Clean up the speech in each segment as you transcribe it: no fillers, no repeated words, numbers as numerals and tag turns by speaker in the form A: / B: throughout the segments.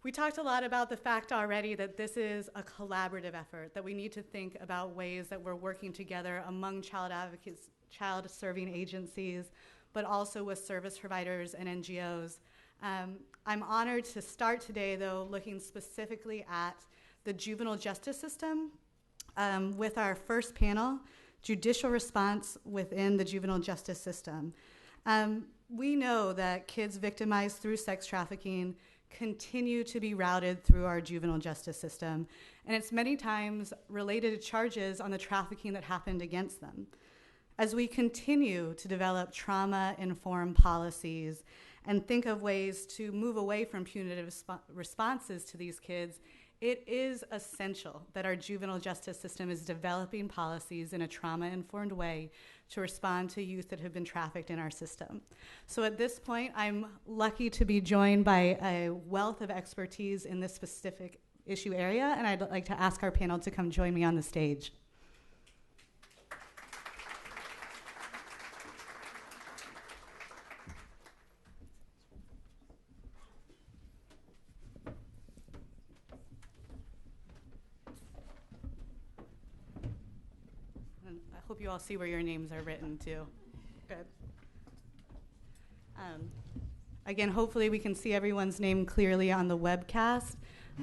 A: We talked a lot about the fact already that this is a collaborative effort, that we need to think about ways that we're working together among child advocates, child serving agencies, but also with service providers and NGOs. I'm honored to start today, though, looking specifically at the juvenile justice system with our first panel, Judicial Response Within the Juvenile Justice System. We know that kids victimized through sex trafficking continue to be routed through our juvenile justice system, and it's many times related to charges on the trafficking that happened against them. As we continue to develop trauma-informed policies and think of ways to move away from punitive responses to these kids, it is essential that our juvenile justice system is developing policies in a trauma-informed way to respond to youth that have been trafficked in our system. So at this point, I'm lucky to be joined by a wealth of expertise in this specific issue area, and I'd like to ask our panel to come join me on the stage. I hope you all see where your names are written too. Good. Again, hopefully we can see everyone's name clearly on the webcast.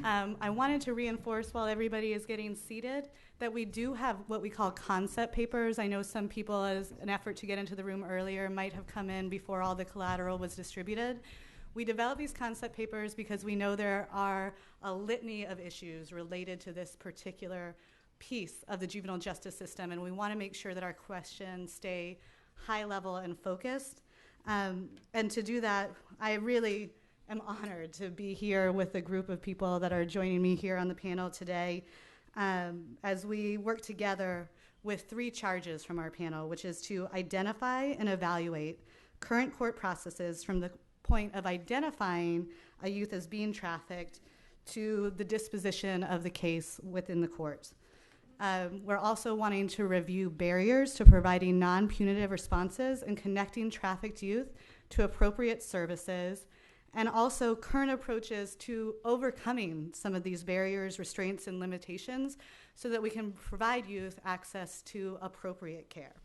A: I wanted to reinforce while everybody is getting seated that we do have what we call concept papers. I know some people, as an effort to get into the room earlier, might have come in before all the collateral was distributed. We develop these concept papers because we know there are a litany of issues related to this particular piece of the juvenile justice system, and we want to make sure that our questions stay high level and focused. And to do that, I really am honored to be here with a group of people that are joining me here on the panel today as we work together with 3 charges from our panel, which is to identify and evaluate current court processes from the point of identifying a youth as being trafficked to the disposition of the case within the court. We're also wanting to review barriers to providing non-punitive responses and connecting trafficked youth to appropriate services, and also current approaches to overcoming some of these barriers, restraints, and limitations so that we can provide youth access to appropriate care.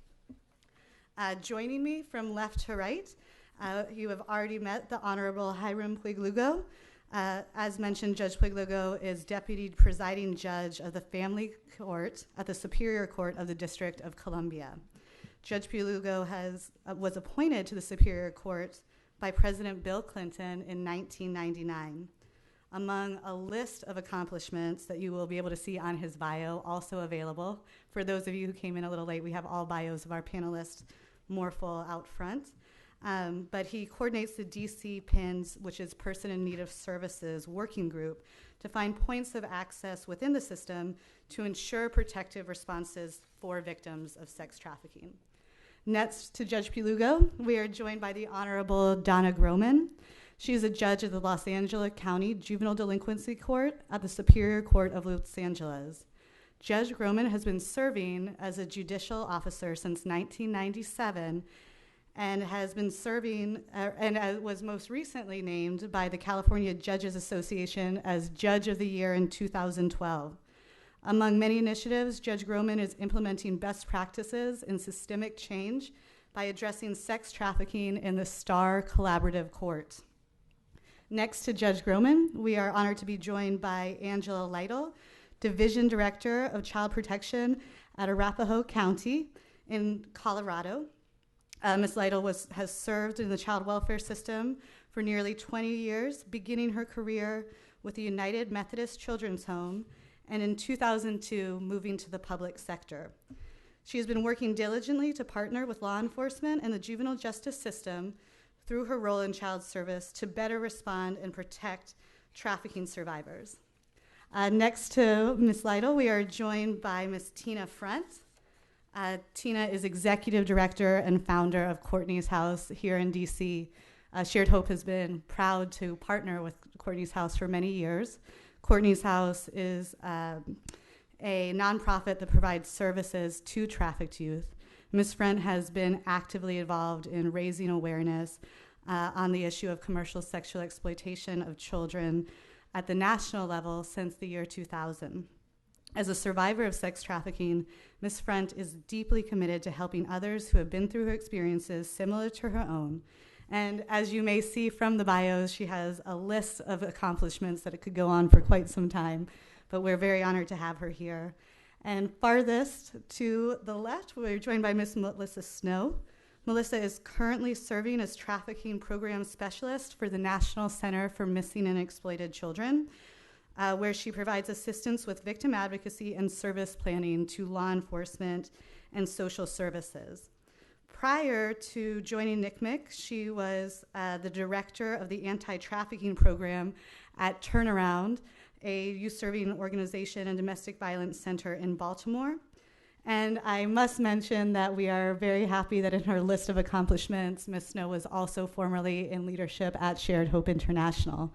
A: Joining me from left to right, you have already met the Honorable Hiram Puig-Lugo. As mentioned, Judge Puig-Lugo is Deputy Presiding Judge of the Family Court at the Superior Court of the District of Columbia. Judge Puig-Lugo was appointed to the Superior Court by President Bill Clinton in 1999. Among a list of accomplishments that you will be able to see on his bio, also available. For those of you who came in a little late, we have all bios of our panelists more full out front. But he coordinates the DC PINS, which is Person in Need of Services Working Group, to find points of access within the system to ensure protective responses for victims of sex trafficking. Next to Judge Puig-Lugo, we are joined by the Honorable Donna Groman. She is a judge of the Los Angeles County Juvenile Delinquency Court at the Superior Court of Los Angeles. Judge Groman has been serving as a judicial officer since 1997 and has been serving and was most recently named by the California Judges Association as Judge of the Year in 2012. Among many initiatives, Judge Groman is implementing best practices in systemic change by addressing sex trafficking in the STAR Collaborative Court. Next to Judge Groman, we are honored to be joined by Angela Lytle, Division Director of Child Protection at Arapahoe County in Colorado. Ms. Lytle has served in the child welfare system for nearly 20 years, beginning her career with the United Methodist Children's Home, and in 2002, moving to the public sector. She has been working diligently to partner with law enforcement and the juvenile justice system through her role in child service to better respond and protect trafficking survivors. Next to Ms. Lytle, we are joined by Ms. Tina Frundt. Tina is Executive Director and founder of Courtney's House here in DC. Shared Hope has been proud to partner with Courtney's House for many years. Courtney's House is a nonprofit that provides services to trafficked youth. Ms. Frundt has been actively involved in raising awareness on the issue of commercial sexual exploitation of children at the national level since the year 2000. As a survivor of sex trafficking, Ms. Frundt is deeply committed to helping others who have been through her experiences similar to her own. And as you may see from the bios, she has a list of accomplishments that it could go on for quite some time, but we're very honored to have her here. And farthest to the left, we're joined by Ms. Melissa Snow. Melissa is currently serving as trafficking program specialist for the National Center for Missing and Exploited Children, where she provides assistance with victim advocacy and service planning to law enforcement and social services. Prior to joining NCMEC, she was the director of the anti-trafficking program at Turnaround, a youth-serving organization and domestic violence center in Baltimore. And I must mention that we are very happy that in her list of accomplishments, Ms. Snow was also formerly in leadership at Shared Hope International.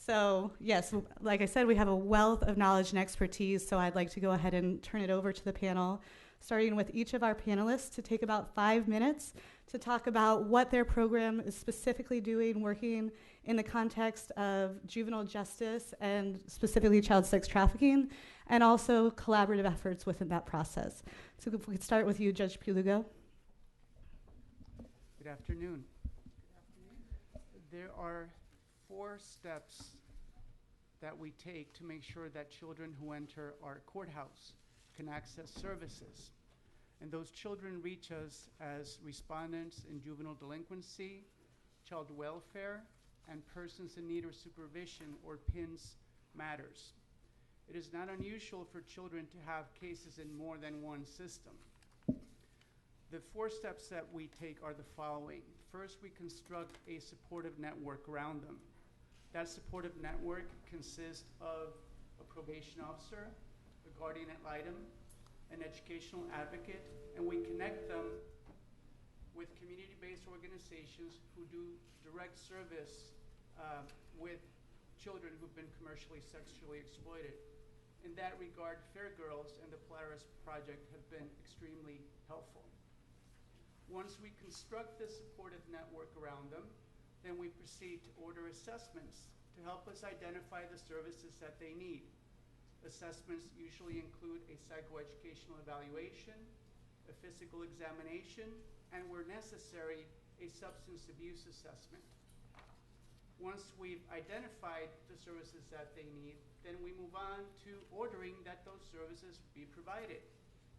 A: So yes, like I said, we have a wealth of knowledge and expertise, so I'd like to go ahead and turn it over to the panel, starting with each of our panelists to take about 5 minutes to talk about what their program is specifically doing, working in the context of juvenile justice and specifically child sex trafficking, and also collaborative efforts within that process. So if we could start with you, Judge Puig-Lugo.
B: Good afternoon. There are 4 steps that we take to make sure that children who enter our courthouse can access services. And those children reach us as respondents in juvenile delinquency, child welfare, and persons in need of supervision, or PINS matters. It is not unusual for children to have cases in more than one system. The 4 steps that we take are the following. First, we construct a supportive network around them. That supportive network consists of a probation officer, a guardian ad litem, an educational advocate, and we connect them with community-based organizations who do direct service with children who've been commercially sexually exploited. In that regard, Fair Girls and the Polaris Project have been extremely helpful. Once we construct this supportive network around them, then we proceed to order assessments to help us identify the services that they need. Assessments usually include a psychoeducational evaluation, a physical examination, and where necessary, a substance abuse assessment. Once we've identified the services that they need, then we move on to ordering that those services be provided.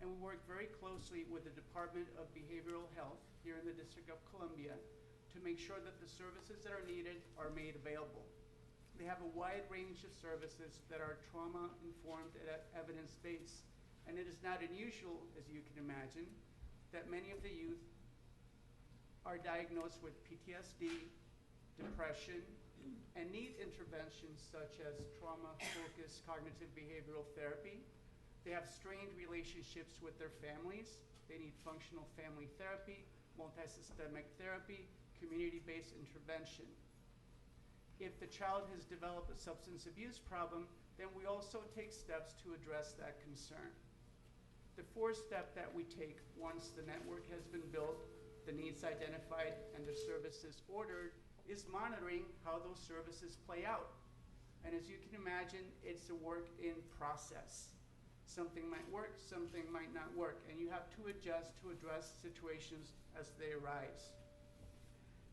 B: And we work very closely with the Department of Behavioral Health here in the District of Columbia to make sure that the services that are needed are made available. They have a wide range of services that are trauma-informed and evidence-based. And it is not unusual, as you can imagine, that many of the youth are diagnosed with PTSD, depression, and need interventions such as trauma-focused cognitive behavioral therapy. They have strained relationships with their families. They need functional family therapy, multi-systemic therapy, community-based intervention. If the child has developed a substance abuse problem, then we also take steps to address that concern. The 4th step that we take once the network has been built, the needs identified, and the services ordered is monitoring how those services play out. And as you can imagine, it's a work in process. Something might work, something might not work, and you have to adjust to address situations as they arise.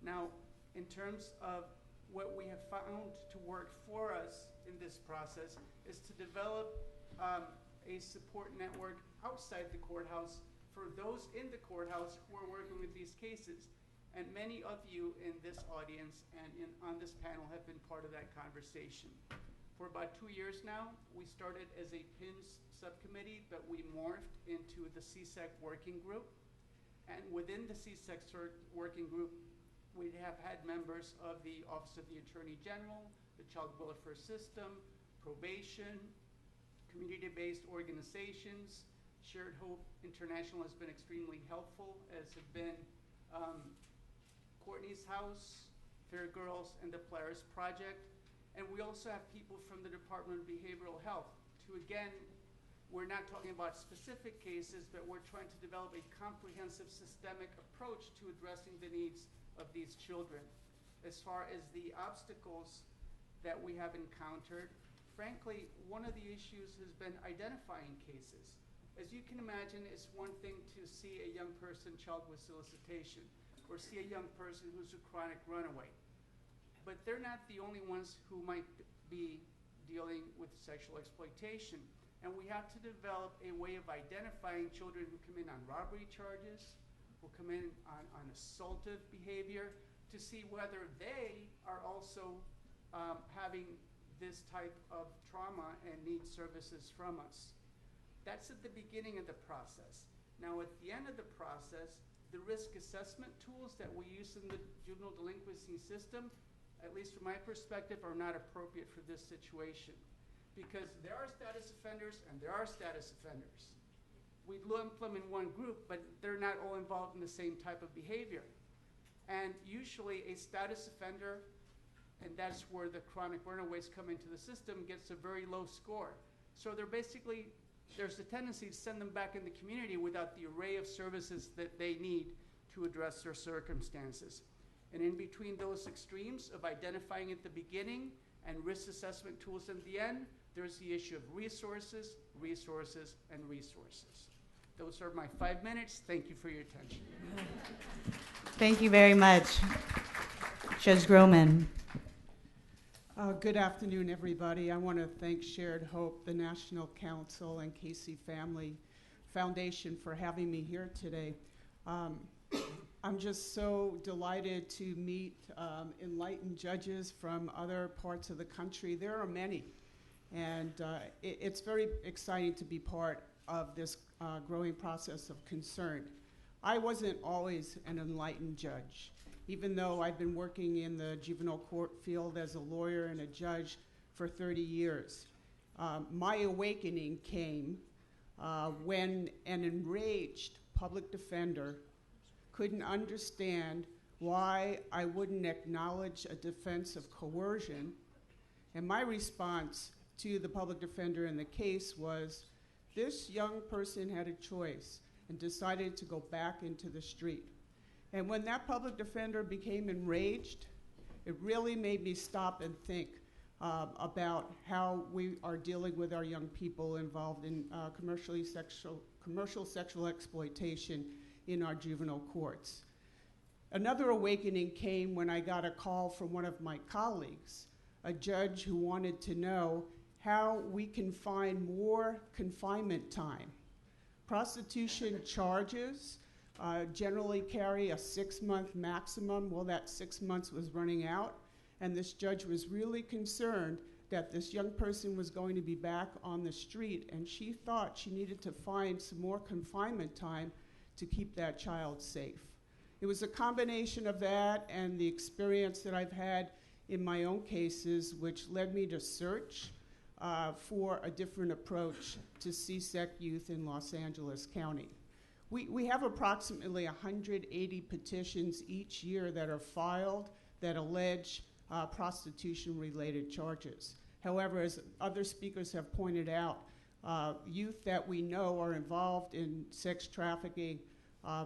B: Now, in terms of what we have found to work for us in this process is to develop a support network outside the courthouse for those in the courthouse who are working with these cases. And many of you in this audience and on this panel have been part of that conversation. For about 2 years now, we started as a PINS subcommittee, but we morphed into the CSEC working group. And within the CSEC working group, we have had members of the Office of the Attorney General, the Child Welfare System, probation, community-based organizations. Shared Hope International has been extremely helpful, as have been Courtney's House, Fair Girls, and the Polaris Project. And we also have people from the Department of Behavioral Health to, again, we're not talking about specific cases, but we're trying to develop a comprehensive systemic approach to addressing the needs of these children. As far as the obstacles that we have encountered. Frankly, one of the issues has been identifying cases. As you can imagine, it's one thing to see a young person charged with solicitation or see a young person who's a chronic runaway. But they're not the only ones who might be dealing with sexual exploitation. And we have to develop a way of identifying children who come in on robbery charges, who come in on assaultive behavior, to see whether they are also having this type of trauma and need services from us. That's at the beginning of the process. Now, at the end of the process, the risk assessment tools that we use in the juvenile delinquency system, at least from my perspective, are not appropriate for this situation. Because there are status offenders and there are status offenders. We lump them in one group, but they're not all involved in the same type of behavior. And usually a status offender, and that's where the chronic runaways come into the system, gets a very low score. So they're basically, there's a tendency to send them back in the community without the array of services that they need to address their circumstances. And in between those extremes of identifying at the beginning and risk assessment tools at the end, there's the issue of resources, resources, and resources. Those are my 5 minutes. Thank you for your attention.
A: Thank you very much. Judge Groman.
C: Good afternoon, everybody. I want to thank Shared Hope, the National Council, and Casey Family Foundation for having me here today. I'm just so delighted to meet enlightened judges from other parts of the country. There are many, and it's very exciting to be part of this growing process of concern. I wasn't always an enlightened judge. Even though I've been working in the juvenile court field as a lawyer and a judge for 30 years. My awakening came when an enraged public defender couldn't understand why I wouldn't acknowledge a defense of coercion. And my response to the public defender in the case was, this young person had a choice and decided to go back into the street. And when that public defender became enraged, it really made me stop and think about how we are dealing with our young people involved in commercial sexual exploitation in our juvenile courts. Another awakening came when I got a call from one of my colleagues, a judge who wanted to know how we can find more confinement time. Prostitution charges generally carry a 6-month maximum. Well, that 6 months was running out, and this judge was really concerned that this young person was going to be back on the street, and she thought she needed to find some more confinement time to keep that child safe. It was a combination of that and the experience that I've had in my own cases, which led me to search for a different approach to CSEC youth in Los Angeles County. We have approximately 180 petitions each year that are filed that allege prostitution-related charges. However, as other speakers have pointed out, youth that we know are involved in sex trafficking,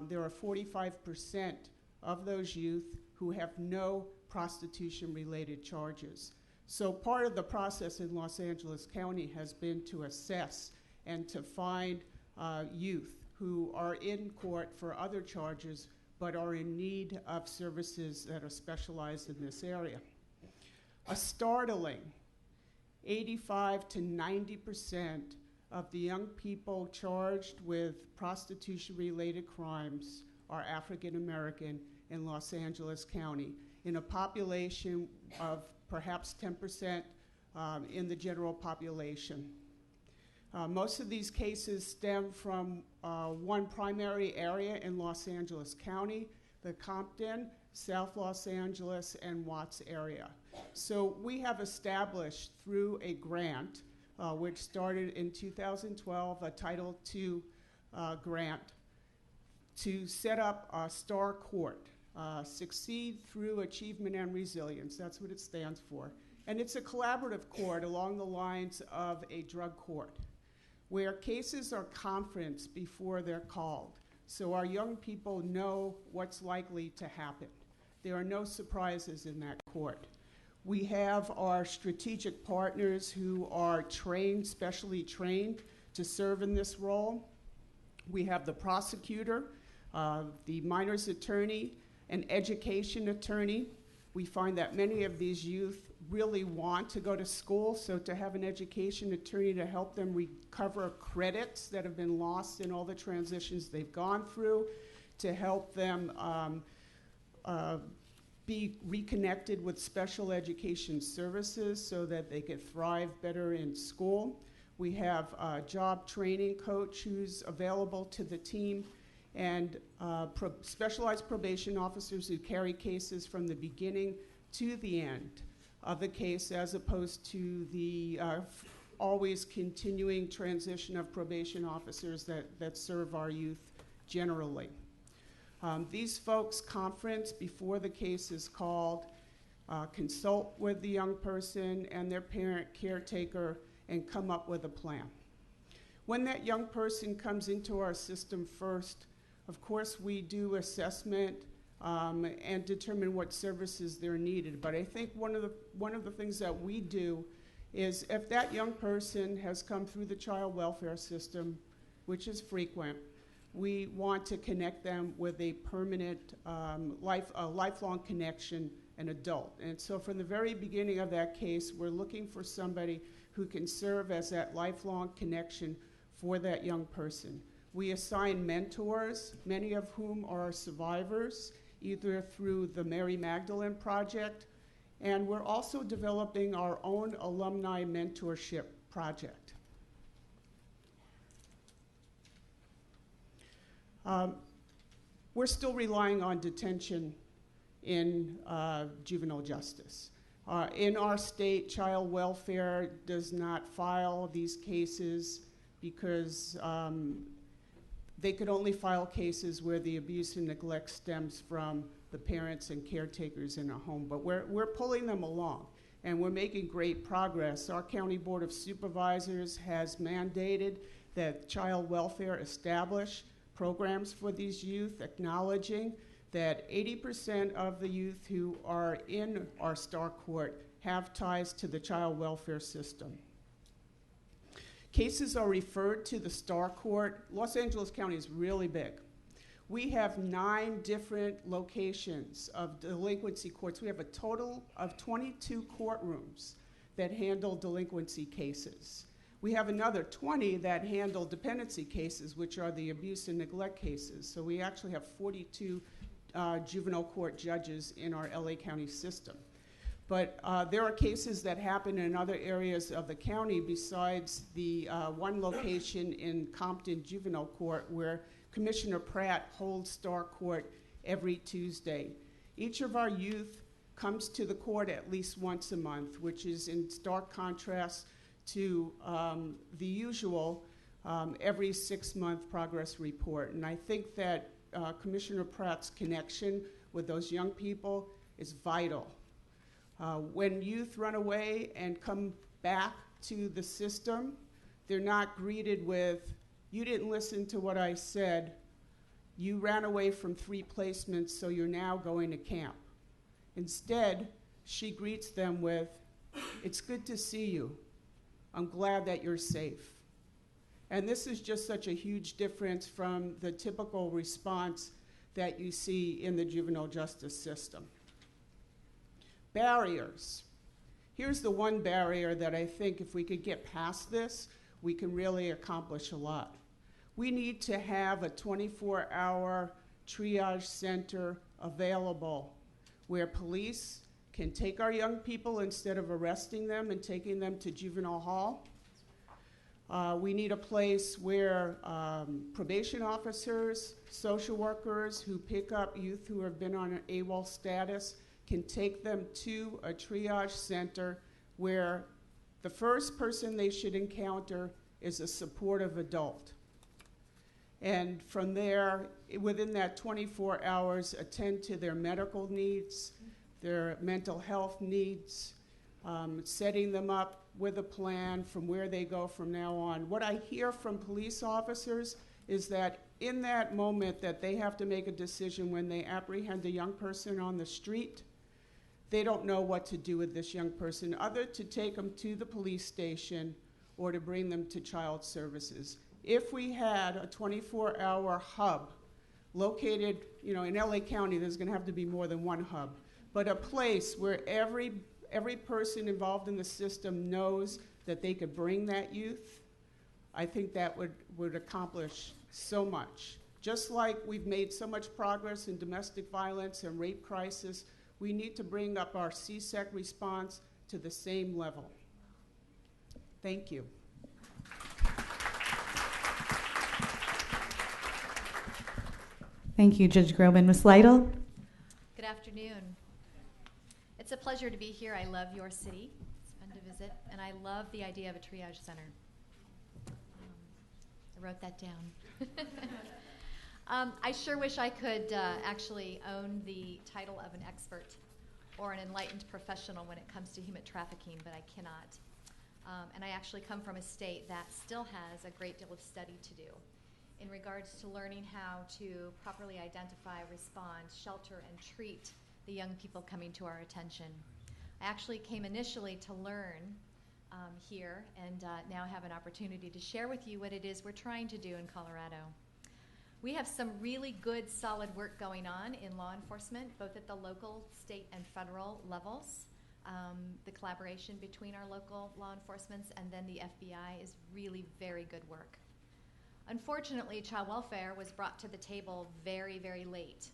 C: there are 45% of those youth who have no prostitution-related charges. So part of the process in Los Angeles County has been to assess and to find youth who are in court for other charges but are in need of services that are specialized in this area. A startling 85 to 90% of the young people charged with prostitution-related crimes are African American in Los Angeles County, in a population of perhaps 10% in the general population. Most of these cases stem from one primary area in Los Angeles County, the Compton, South Los Angeles, and Watts area. So we have established through a grant, which started in 2012, a Title II grant, to set up a STAR court, Succeed Through Achievement and Resilience. That's what it stands for. And it's a collaborative court along the lines of a drug court, where cases are conferenced before they're called, so our young people know what's likely to happen. There are no surprises in that court. We have our strategic partners who are trained, specially trained, to serve in this role. We have the prosecutor, the minors attorney, an education attorney. We find that many of these youth really want to go to school, so to have an education attorney to help them recover credits that have been lost in all the transitions they've gone through, to help them be reconnected with special education services so that they can thrive better in school. We have a job training coach who's available to the team, and specialized probation officers who carry cases from the beginning to the end of the case, as opposed to the always continuing transition of probation officers that serve our youth generally. These folks conference before the case is called, consult with the young person and their parent caretaker, and come up with a plan. When that young person comes into our system first, of course, we do assessment and determine what services they're needed. But I think one of the things that we do is, if that young person has come through the child welfare system, which is frequent, we want to connect them with a permanent, lifelong connection, an adult. And so from the very beginning of that case, we're looking for somebody who can serve as that lifelong connection for that young person. We assign mentors, many of whom are survivors, either through the Mary Magdalene Project, and we're also developing our own alumni mentorship project. We're still relying on detention in juvenile justice. In our state, child welfare does not file these cases because they could only file cases where the abuse and neglect stems from the parents and caretakers in a home. But we're pulling them along, and we're making great progress. Our County Board of Supervisors has mandated that child welfare establish programs for these youth, acknowledging that 80% of the youth who are in our Star Court have ties to the child welfare system. Cases are referred to the Star Court. Los Angeles County is really big. We have 9 different locations of delinquency courts. We have a total of 22 courtrooms that handle delinquency cases. We have another 20 that handle dependency cases, which are the abuse and neglect cases. So we actually have 42 juvenile court judges in our LA County system. But there are cases that happen in other areas of the county besides the one location in Compton Juvenile Court where Commissioner Pratt holds Star Court every Tuesday. Each of our youth comes to the court at least once a month, which is in stark contrast to the usual every 6-month progress report. And I think that Commissioner Pratt's connection with those young people is vital. When youth run away and come back to the system, they're not greeted with, "You didn't listen to what I said. You ran away from 3 placements, so you're now going to camp." Instead, she greets them with, "It's good to see you. I'm glad that you're safe." And this is just such a huge difference from the typical response that you see in the juvenile justice system. Barriers. Here's the one barrier that I think if we could get past this, we can really accomplish a lot. We need to have a 24-hour triage center available where police can take our young people instead of arresting them and taking them to juvenile hall. We need a place where probation officers, social workers who pick up youth who have been on an AWOL status can take them to a triage center where the first person they should encounter is a supportive adult. And from there, within that 24 hours, attend to their medical needs, their mental health needs, setting them up with a plan from where they go from now on. What I hear from police officers is that in that moment that they have to make a decision when they apprehend a young person on the street, they don't know what to do with this young person other to take them to the police station or to bring them to child services. If we had a 24-hour hub located, in LA County, there's going to have to be more than one hub, but a place where every person involved in the system knows that they could bring that youth, I think that would accomplish so much. Just like we've made so much progress in domestic violence and rape crisis, we need to bring up our CSEC response to the same level. Thank you.
A: Thank you, Judge Groman. Ms. Lytle?
D: Good afternoon. It's a pleasure to be here. I love your city. It's fun to visit. And I love the idea of a triage center. I wrote that down. I sure wish I could actually own the title of an expert or an enlightened professional when it comes to human trafficking, but I cannot. And I actually come from a state that still has a great deal of study to do in regards to learning how to properly identify, respond, shelter, and treat the young people coming to our attention. I actually came initially to learn here and now have an opportunity to share with you what it is we're trying to do in Colorado. We have some really good, solid work going on in law enforcement, both at the local, state, and federal levels. The collaboration between our local law enforcements and then the FBI is really very good work. Unfortunately, child welfare was brought to the table very, very late.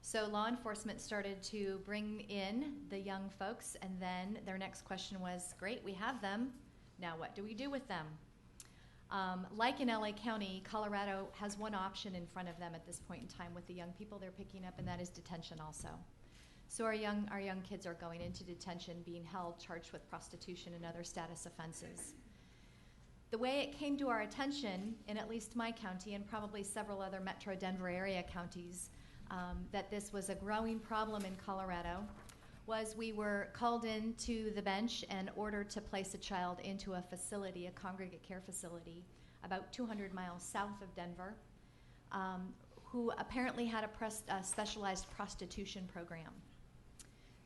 D: So law enforcement started to bring in the young folks, and then their next question was, great, we have them. Now what do we do with them? Like in LA County, Colorado has one option in front of them at this point in time with the young people they're picking up, and that is detention also. So our young kids are going into detention, being held, charged with prostitution and other status offenses. The way it came to our attention, in at least my county and probably several other Metro Denver area counties, that this was a growing problem in Colorado, was we were called into the bench and ordered to place a child into a facility, a congregate care facility, about 200 miles south of Denver, who apparently had a specialized prostitution program.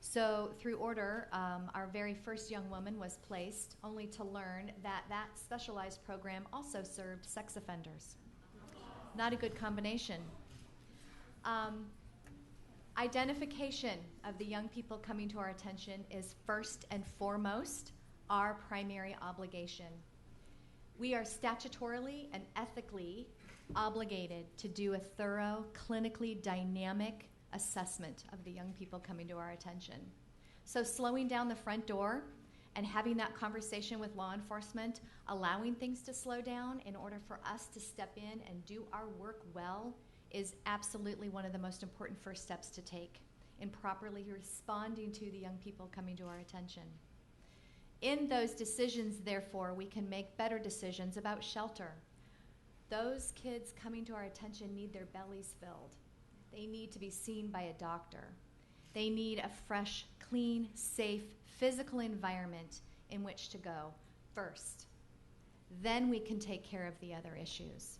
D: So through order, our very first young woman was placed, only to learn that that specialized program also served sex offenders. Not a good combination. Identification of the young people coming to our attention is first and foremost our primary obligation. We are statutorily and ethically obligated to do a thorough, clinically dynamic assessment of the young people coming to our attention. So slowing down the front door and having that conversation with law enforcement, allowing things to slow down in order for us to step in and do our work well, is absolutely one of the most important first steps to take in properly responding to the young people coming to our attention. In those decisions, therefore, we can make better decisions about shelter. Those kids coming to our attention need their bellies filled. They need to be seen by a doctor. They need a fresh, clean, safe, physical environment in which to go first. Then we can take care of the other issues.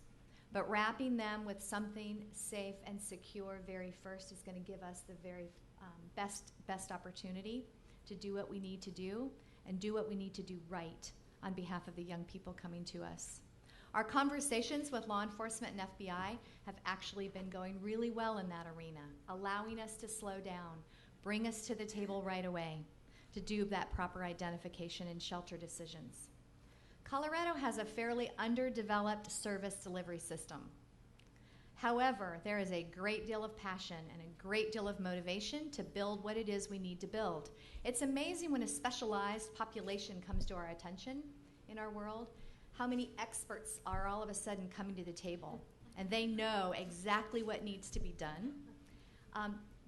D: But wrapping them with something safe and secure very first is going to give us the very best opportunity to do what we need to do and do what we need to do right on behalf of the young people coming to us. Our conversations with law enforcement and FBI have actually been going really well in that arena, allowing us to slow down, bring us to the table right away to do that proper identification and shelter decisions. Colorado has a fairly underdeveloped service delivery system. However, there is a great deal of passion and a great deal of motivation to build what it is we need to build. It's amazing when a specialized population comes to our attention in our world, how many experts are all of a sudden coming to the table, and they know exactly what needs to be done.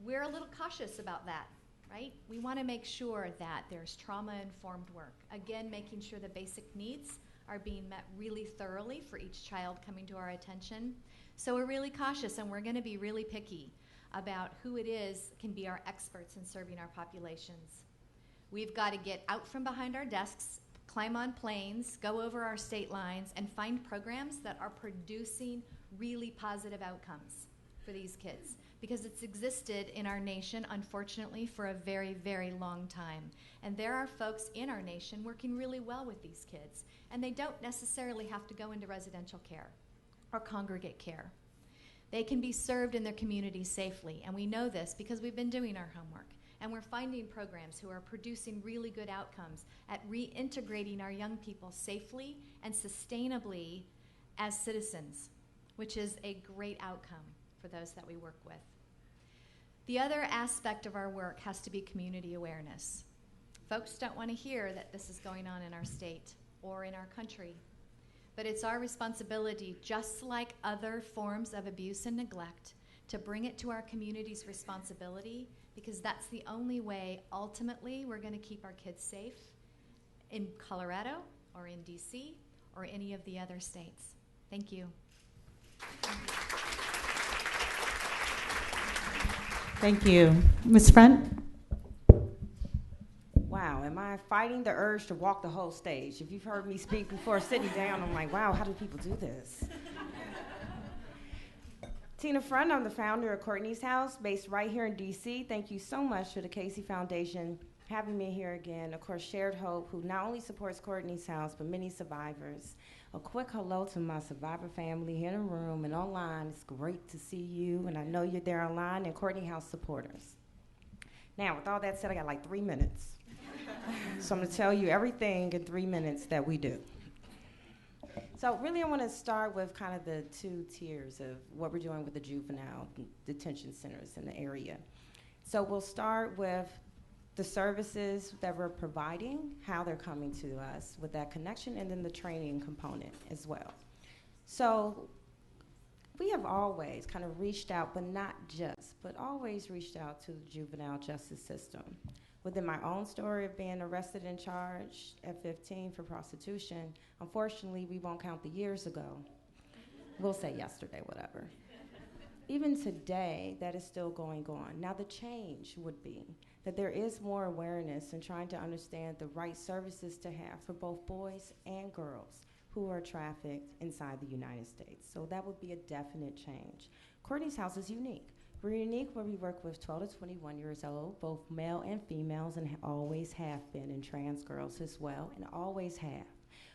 D: We're a little cautious about that, right? We want to make sure that there's trauma-informed work. Again, making sure the basic needs are being met really thoroughly for each child coming to our attention. So we're really cautious, and we're going to be really picky about who it is can be our experts in serving our populations. We've got to get out from behind our desks, climb on planes, go over our state lines, and find programs that are producing really positive outcomes for these kids. because it's existed in our nation, unfortunately, for a very, very long time. And there are folks in our nation working really well with these kids, and they don't necessarily have to go into residential care or congregate care. They can be served in their community safely, and we know this because we've been doing our homework. And we're finding programs who are producing really good outcomes at reintegrating our young people safely and sustainably as citizens, which is a great outcome for those that we work with. The other aspect of our work has to be community awareness. Folks don't want to hear that this is going on in our state or in our country. But it's our responsibility, just like other forms of abuse and neglect, to bring it to our community's responsibility, because that's the only way, ultimately, we're going to keep our kids safe in Colorado or in DC or any of the other states. Thank you.
A: Thank you. Ms. Frundt?
E: Wow, am I fighting the urge to walk the whole stage? If you've heard me speak before sitting down, I'm like, wow, how do people do this? Tina Frundt, I'm the founder of Courtney's House, based right here in DC. Thank you so much to the Casey Foundation having me here again. Of course, Shared Hope, who not only supports Courtney's House, but many survivors. A quick hello to my survivor family here in the room and online. It's great to see you, and I know you're there online, and Courtney House supporters. Now, with all that said, I got like 3 minutes. So I'm going to tell you everything in 3 minutes that we do. So really I want to start with kind of the 2 tiers of what we're doing with the juvenile detention centers in the area. So we'll start with the services that we're providing, how they're coming to us with that connection, and then the training component as well. So we have always kind of reached out, but not just, but always reached out to the juvenile justice system. Within my own story of being arrested and charged at 15 for prostitution, unfortunately, we won't count the years ago. We'll say yesterday, whatever. Even today, that is still going on. Now, the change would be that there is more awareness in trying to understand the right services to have for both boys and girls who are trafficked inside the United States. So that would be a definite change. Courtney's House is unique. We're unique where we work with 12 to 21 years old, both male and females, and always have been, and trans girls as well, and always have.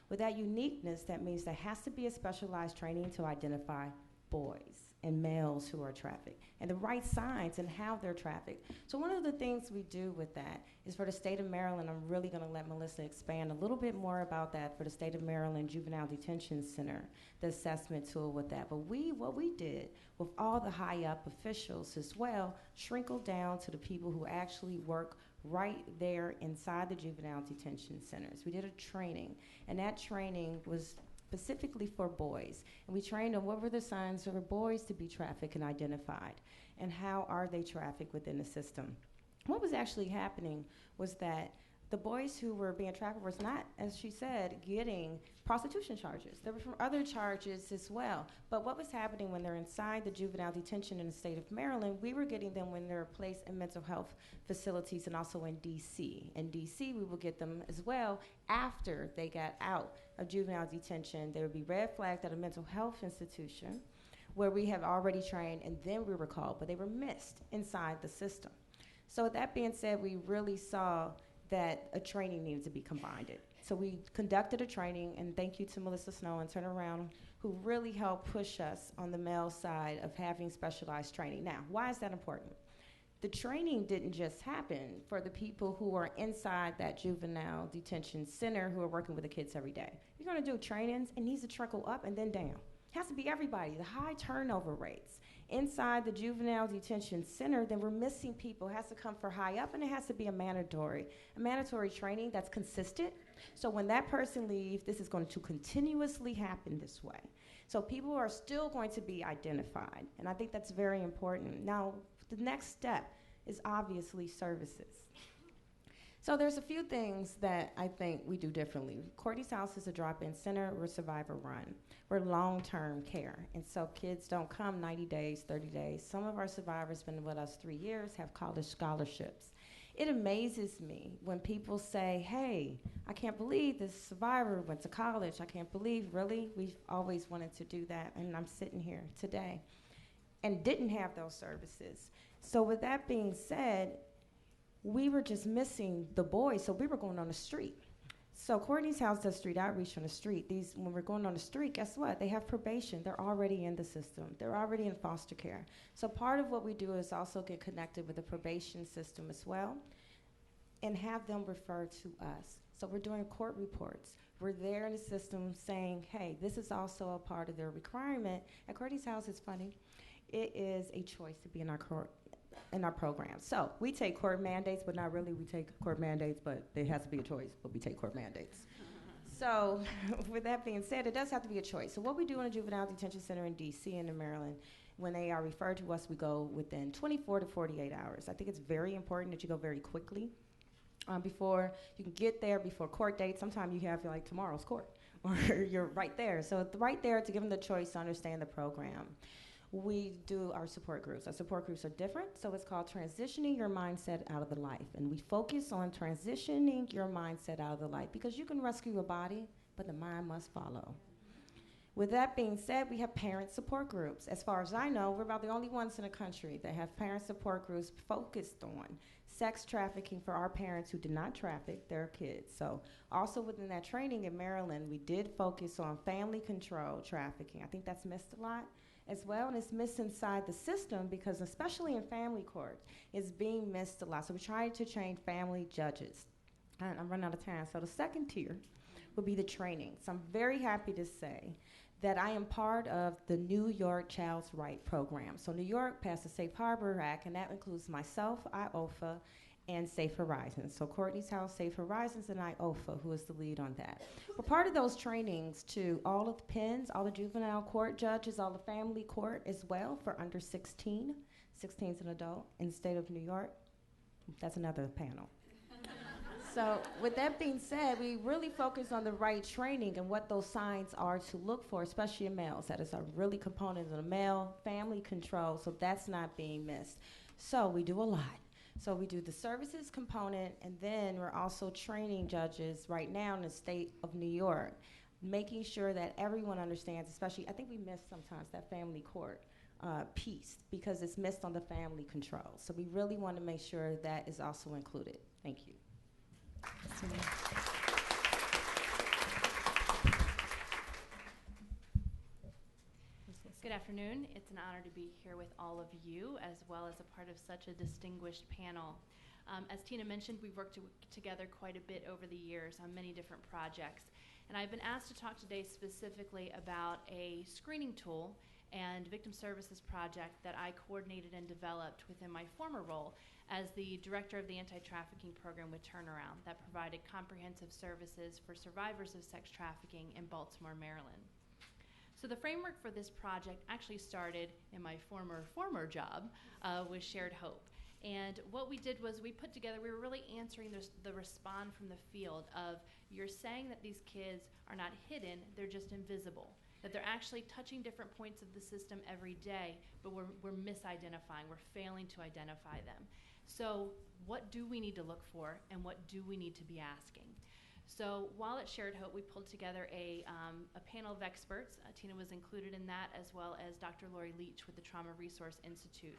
E: With that uniqueness, that means there has to be a specialized training to identify boys and males who are trafficked, and the right signs and how they're trafficked. So one of the things we do with that is for the state of Maryland, I'm really gonna let Melissa expand a little bit more about that for the state of Maryland Juvenile Detention Center, the assessment tool with that. But what we did with all the high up officials as well, trickled down to the people who actually work right there inside the juvenile detention centers. We did a training, and that training was specifically for boys. And we trained on what were the signs for boys to be trafficked and identified, and how are they trafficked within the system. What was actually happening was that the boys who were being trafficked was not, as she said, getting prostitution charges. There were other charges as well. But what was happening when they're inside the juvenile detention in the state of Maryland, we were getting them when they're placed in mental health facilities and also in DC. In DC, we will get them as well after they got out of juvenile detention. They would be red flagged at a mental health institution where we have already trained, and then we were called, but they were missed inside the system. So with that being said, we really saw that a training needed to be combined. So we conducted a training, and thank you to Melissa Snow and Turnaround, who really helped push us on the male side of having specialized training. Now, why is that important? The training didn't just happen for the people who are inside that juvenile detention center who are working with the kids every day. You're gonna do trainings, it needs to trickle up and then down. It has to be everybody. The high turnover rates inside the juvenile detention center, then we're missing people. It has to come for high up, and it has to be a mandatory training that's consistent. So when that person leaves, this is going to continuously happen this way. So people are still going to be identified, and I think that's very important. Now, the next step is obviously services. So there's a few things that I think we do differently. Courtney's House is a drop-in center. We're survivor run. We're long-term care. And so kids don't come 90 days, 30 days. Some of our survivors been with us 3 years, have college scholarships. It amazes me when people say, hey, I can't believe this survivor went to college. I can't believe, really? We've always wanted to do that, and I'm sitting here today. and didn't have those services. So with that being said, we were just missing the boys, so we were going on the street. So Courtney's House does street outreach on the street. When we're going on the street, guess what? They have probation. They're already in the system. They're already in foster care. So part of what we do is also get connected with the probation system as well and have them refer to us. So we're doing court reports. We're there in the system saying, hey, this is also a part of their requirement. At Courtney's House, it's funny. It is a choice to be in our court, in our program. So we take court mandates, but not really we take court mandates, but there has to be a choice, but we take court mandates. So with that being said, it does have to be a choice. So what we do in a juvenile detention center in DC and in Maryland, when they are referred to us, we go within 24 to 48 hours. I think it's very important that you go very quickly before you can get there, before court date. Sometimes you have like tomorrow's court, or you're right there. So right there to give them the choice to understand the program. We do our support groups. Our support groups are different, so it's called Transitioning Your Mindset Out of the Life. And we focus on transitioning your mindset out of the life because you can rescue a body, but the mind must follow. With that being said, we have parent support groups. As far as I know, we're about the only ones in the country that have parent support groups focused on sex trafficking for our parents who did not traffic their kids. So also within that training in Maryland, we did focus on family control trafficking. I think that's missed a lot as well, and it's missed inside the system because especially in family court, it's being missed a lot. So we're trying to train family judges. And I'm running out of time. So the second tier will be the training. So I'm very happy to say that I am part of the New York Child's Right Program. So New York passed the Safe Harbor Act, and that includes myself, IOFA, and Safe Horizons. So Courtney's House, Safe Horizons, and IOFA, who is the lead on that. We're part of those trainings to all of the PINs, all the juvenile court judges, all the family court as well for under 16. 16 is an adult in the state of New York. That's another panel. So with that being said, we really focus on the right training and what those signs are to look for, especially in males. That is a really component of the male family control, so that's not being missed. So we do a lot. So we do the services component, and then we're also training judges right now in the state of New York, making sure that everyone understands, especially, I think we miss sometimes that family court piece because it's missed on the family control. So we really want to make sure that is also included. Thank you.
F: Good afternoon. It's an honor to be here with all of you as well as a part of such a distinguished panel. As Tina mentioned, we've worked together quite a bit over the years on many different projects. And I've been asked to talk today specifically about a screening tool and victim services project that I coordinated and developed within my former role as the director of the anti-trafficking program with Turnaround that provided comprehensive services for survivors of sex trafficking in Baltimore, Maryland. So the framework for this project actually started in my former job with Shared Hope. And what we did was we were really answering the respond from the field of, you're saying that these kids are not hidden, they're just invisible. That they're actually touching different points of the system every day, but we're misidentifying, we're failing to identify them. So what do we need to look for, and what do we need to be asking? So while at Shared Hope, we pulled together a panel of experts. Tina was included in that, as well as Dr. Lori Leach with the Trauma Resource Institute.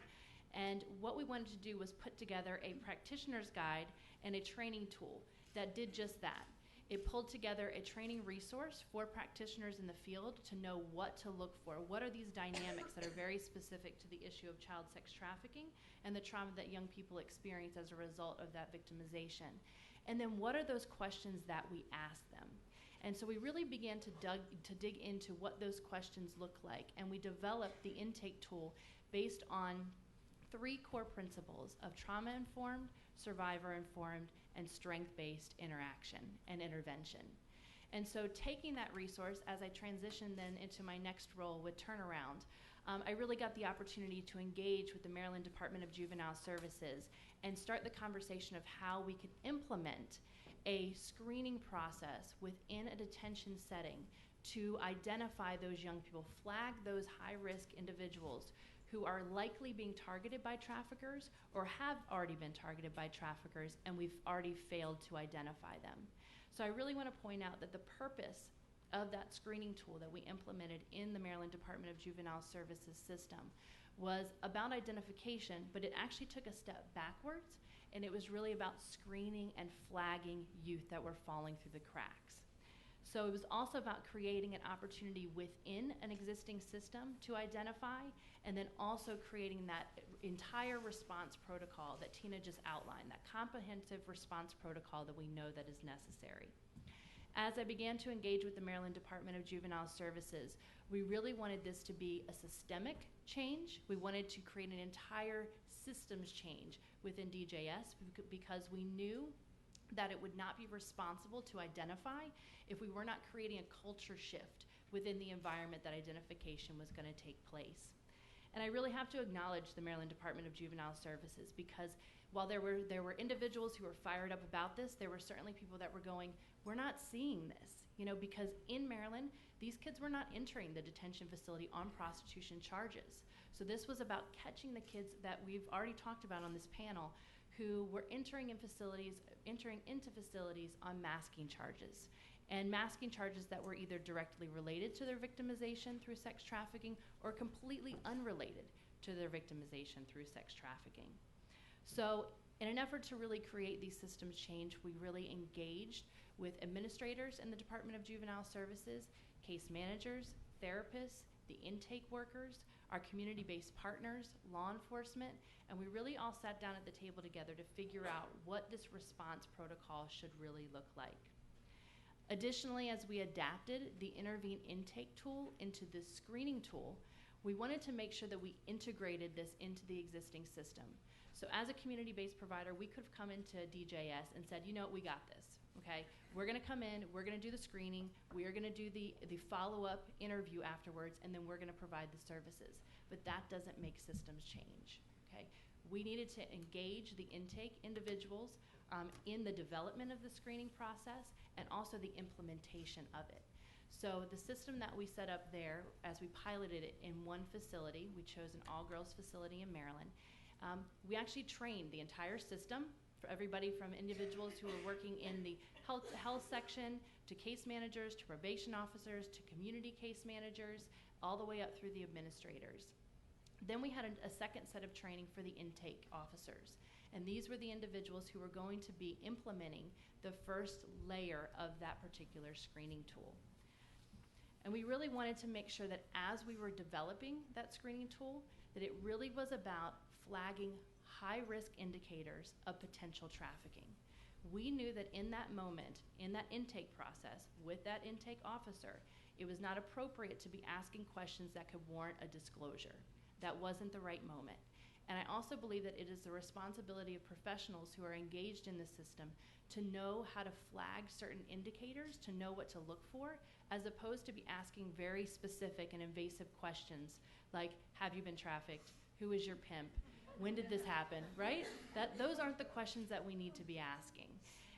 F: And what we wanted to do was put together a practitioner's guide and a training tool that did just that. It pulled together a training resource for practitioners in the field to know what to look for. What are these dynamics that are very specific to the issue of child sex trafficking and the trauma that young people experience as a result of that victimization? And then what are those questions that we ask them? And so we really began to dig into what those questions look like, and we developed the intake tool based on 3 core principles of trauma-informed, survivor-informed, and strength-based interaction and intervention. And so taking that resource, as I transitioned then into my next role with Turnaround, I really got the opportunity to engage with the Maryland Department of Juvenile Services and start the conversation of how we could implement a screening process within a detention setting to identify those young people, flag those high-risk individuals who are likely being targeted by traffickers or have already been targeted by traffickers, and we've already failed to identify them. So I really want to point out that the purpose of that screening tool that we implemented in the Maryland Department of Juvenile Services system was about identification, but it actually took a step backwards, and it was really about screening and flagging youth that were falling through the cracks. So it was also about creating an opportunity within an existing system to identify, and then also creating that entire response protocol that Tina just outlined, that comprehensive response protocol that we know that is necessary. As I began to engage with the Maryland Department of Juvenile Services, we really wanted this to be a systemic change. We wanted to create an entire systems change within DJS because we knew that it would not be responsible to identify if we were not creating a culture shift within the environment that identification was going to take place. And I really have to acknowledge the Maryland Department of Juvenile Services, because while there were individuals who were fired up about this, there were certainly people that were going, we're not seeing this, because in Maryland, these kids were not entering the detention facility on prostitution charges. So this was about catching the kids that we've already talked about on this panel, who were entering into facilities on masking charges, and masking charges that were either directly related to their victimization through sex trafficking or completely unrelated to their victimization through sex trafficking. So in an effort to really create these systems change, we really engaged with administrators in the Department of Juvenile Services, case managers, therapists, the intake workers, our community-based partners, law enforcement, and we really all sat down at the table together to figure out what this response protocol should really look like. Additionally, as we adapted the Intervene intake tool into this screening tool, we wanted to make sure that we integrated this into the existing system. So as a community-based provider, we could have come into DJS and said, we got this, okay? We're gonna come in, we're gonna do the screening, we are gonna do the follow-up interview afterwards, and then we're gonna provide the services. But that doesn't make systems change, okay? We needed to engage the intake individuals in the development of the screening process and also the implementation of it. So the system that we set up there, as we piloted it in one facility, we chose an all-girls facility in Maryland, we actually trained the entire system for everybody from individuals who were working in the health section to case managers to probation officers to community case managers, all the way up through the administrators. Then we had a second set of training for the intake officers. And these were the individuals who were going to be implementing the first layer of that particular screening tool. And we really wanted to make sure that as we were developing that screening tool, that it really was about flagging high-risk indicators of potential trafficking. We knew that in that moment, in that intake process, with that intake officer, it was not appropriate to be asking questions that could warrant a disclosure. That wasn't the right moment. And I also believe that it is the responsibility of professionals who are engaged in the system to know how to flag certain indicators, to know what to look for, as opposed to be asking very specific and invasive questions like, have you been trafficked? Who is your pimp? When did this happen, right? Those aren't the questions that we need to be asking.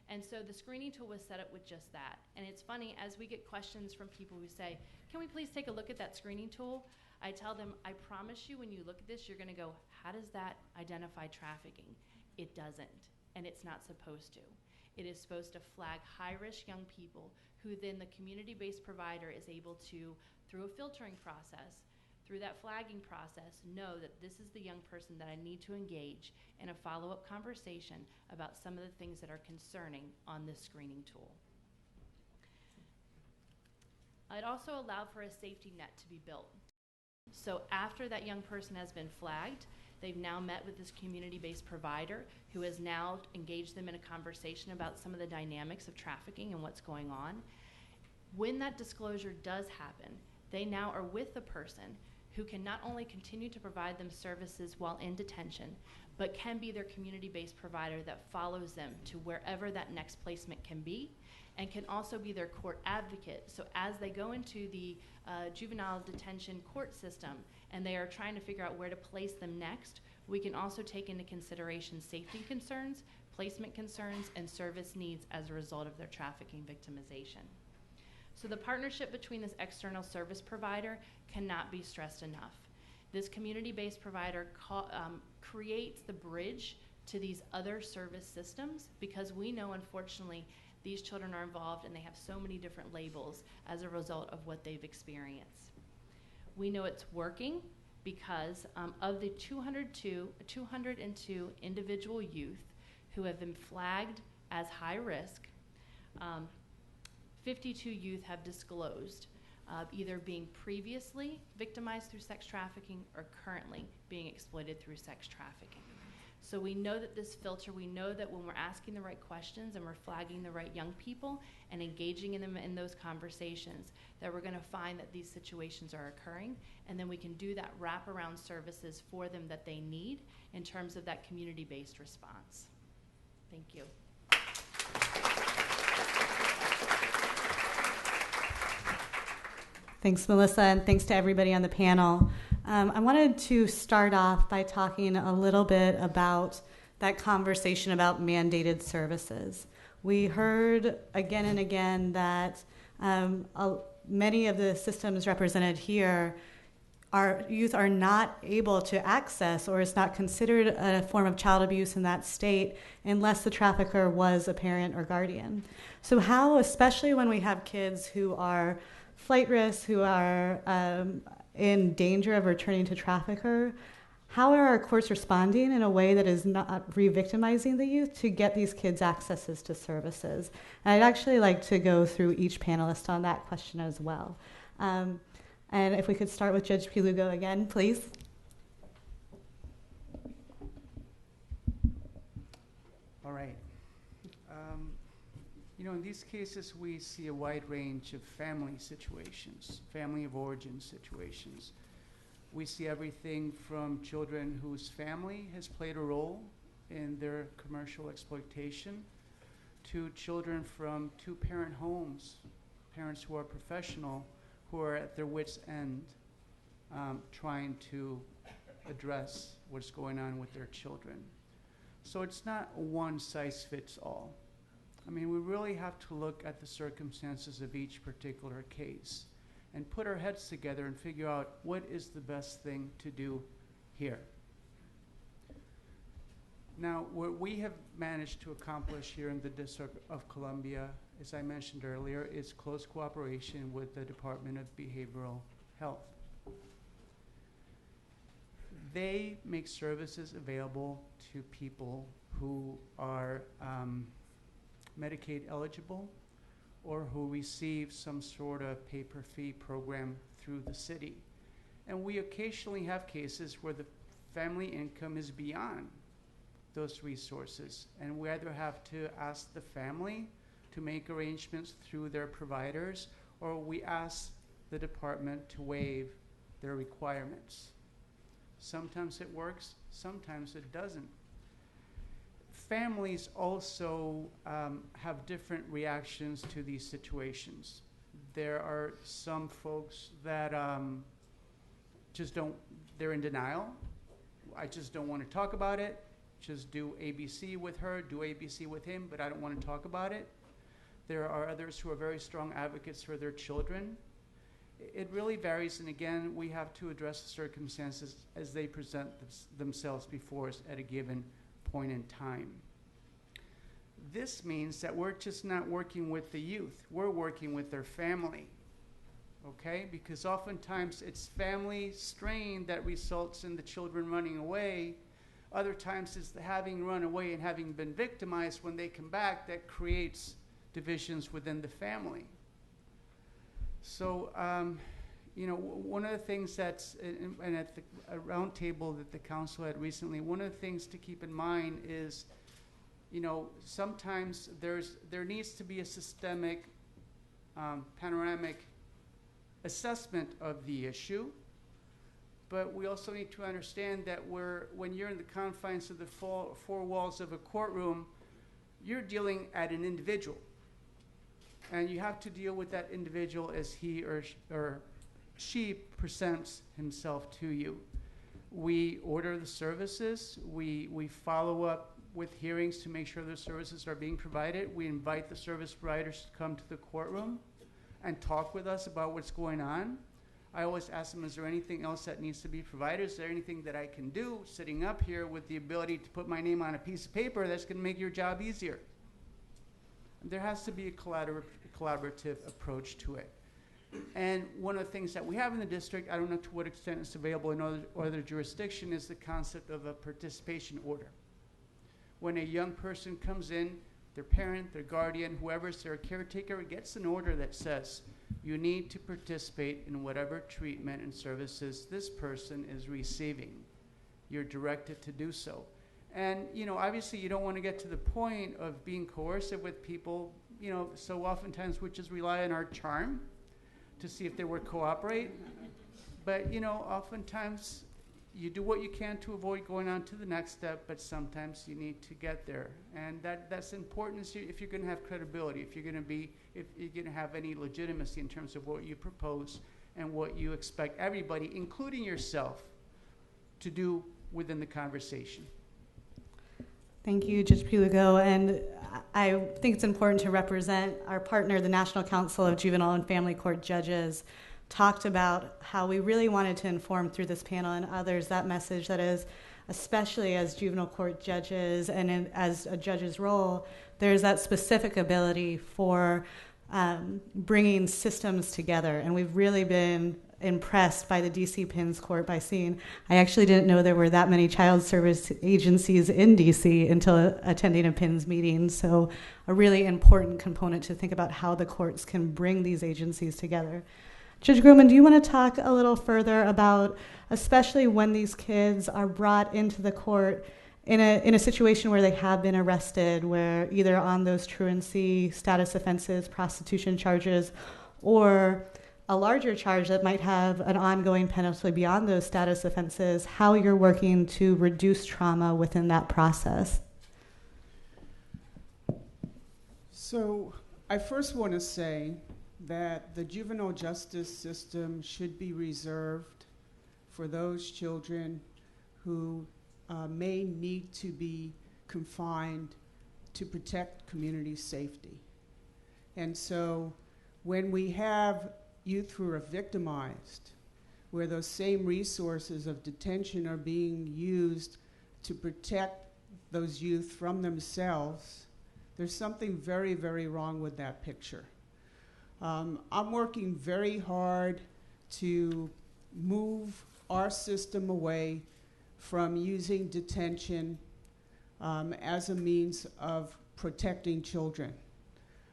F: And so the screening tool was set up with just that. And it's funny, as we get questions from people who say, can we please take a look at that screening tool? I tell them, I promise you when you look at this, you're gonna go, how does that identify trafficking? It doesn't, and it's not supposed to. It is supposed to flag high-risk young people who then the community-based provider is able to, through a filtering process, through that flagging process, know that this is the young person that I need to engage in a follow-up conversation about some of the things that are concerning on this screening tool. It also allowed for a safety net to be built. So after that young person has been flagged, they've now met with this community-based provider who has now engaged them in a conversation about some of the dynamics of trafficking and what's going on. When that disclosure does happen, they now are with the person who can not only continue to provide them services while in detention, but can be their community-based provider that follows them to wherever that next placement can be, and can also be their court advocate. So as they go into the juvenile detention court system and they are trying to figure out where to place them next, we can also take into consideration safety concerns, placement concerns, and service needs as a result of their trafficking victimization. So the partnership between this external service provider cannot be stressed enough. This community-based provider creates the bridge to these other service systems, because we know, unfortunately, these children are involved and they have so many different labels as a result of what they've experienced. We know it's working because of the 202 individual youth who have been flagged as high risk, 52 youth have disclosed either being previously victimized through sex trafficking or currently being exploited through sex trafficking. So we know that this filter, we know that when we're asking the right questions and we're flagging the right young people and engaging in them in those conversations, that we're gonna find that these situations are occurring, and then we can do that wraparound services for them that they need in terms of that community-based response. Thank you.
A: Thanks, Melissa, and thanks to everybody on the panel. I wanted to start off by talking a little bit about that conversation about mandated services. We heard again and again that many of the systems represented here, our youth are not able to access, or is not considered a form of child abuse in that state unless the trafficker was a parent or guardian. So how, especially when we have kids who are flight risks, who are in danger of returning to trafficker, how are our courts responding in a way that is not re-victimizing the youth to get these kids accesses to services? And I'd actually like to go through each panelist on that question as well. And if we could start with Judge Puig-Lugo again, please.
B: All right. You know, in these cases, we see a wide range of family situations, family of origin situations. We see everything from children whose family has played a role in their commercial exploitation to children from two-parent homes, parents who are professional, who are at their wits' end trying to address what's going on with their children. So it's not a one-size-fits-all. I mean, we really have to look at the circumstances of each particular case and put our heads together and figure out what is the best thing to do here. Now, what we have managed to accomplish here in the District of Columbia, as I mentioned earlier, is close cooperation with the Department of Behavioral Health. They make services available to people who are Medicaid eligible or who receive some sort of pay-per-fee program through the city. And we occasionally have cases where the family income is beyond those resources, and we either have to ask the family to make arrangements through their providers, or we ask the department to waive their requirements. Sometimes it works, sometimes it doesn't. Families also have different reactions to these situations. There are some folks that just don't, they're in denial. I just don't want to talk about it. Just do ABC with her, do ABC with him, but I don't want to talk about it. There are others who are very strong advocates for their children. It really varies, and again, we have to address the circumstances as they present themselves before us at a given point in time. This means that we're just not working with the youth, we're working with their family, okay? Because oftentimes it's family strain that results in the children running away. Other times it's the having run away and having been victimized when they come back that creates divisions within the family. So, you know, one of the things that's, and at a round table that the council had recently, one of the things to keep in mind is, you know, sometimes there needs to be a systemic, panoramic assessment of the issue, but we also need to understand that when you're in the confines of the four walls of a courtroom, you're dealing at an individual. And you have to deal with that individual as he or she presents himself to you. We order the services. We follow up with hearings to make sure the services are being provided. We invite the service providers to come to the courtroom and talk with us about what's going on. I always ask them, is there anything else that needs to be provided? Is there anything that I can do sitting up here with the ability to put my name on a piece of paper that's going to make your job easier? There has to be a collaborative approach to it. And one of the things that we have in the district, I don't know to what extent it's available in other jurisdiction, is the concept of a participation order. When a young person comes in, their parent, their guardian, whoever's their caretaker, gets an order that says, you need to participate in whatever treatment and services this person is receiving. You're directed to do so. And, you know, obviously you don't want to get to the point of being coercive with people, you know, so oftentimes we just rely on our charm to see if they would cooperate. But, you know, oftentimes you do what you can to avoid going on to the next step, but sometimes you need to get there. And that's important if you're going to have credibility, if you're going to have any legitimacy in terms of what you propose and what you expect everybody, including yourself, to do within the conversation.
A: Thank you, Judge Puig-Lugo. And I think it's important to represent our partner, the National Council of Juvenile and Family Court Judges, talked about how we really wanted to inform through this panel and others that message that is, especially as juvenile court judges and as a judge's role, there's that specific ability for bringing systems together. And we've really been impressed by the DC PINS Court by seeing, I actually didn't know there were that many child service agencies in DC until attending a PINS meeting. So a really important component to think about how the courts can bring these agencies together. Judge Groman, do you want to talk a little further about, especially when these kids are brought into the court in a situation where they have been arrested, where either on those truancy status offenses, prostitution charges, or a larger charge that might have an ongoing penalty beyond those status offenses, how you're working to reduce trauma within that process?
C: So I first want to say that the juvenile justice system should be reserved for those children who may need to be confined to protect community safety. And so when we have youth who are victimized, where those same resources of detention are being used to protect those youth from themselves, there's something very, very wrong with that picture. I'm working very hard to move our system away from using detention as a means of protecting children.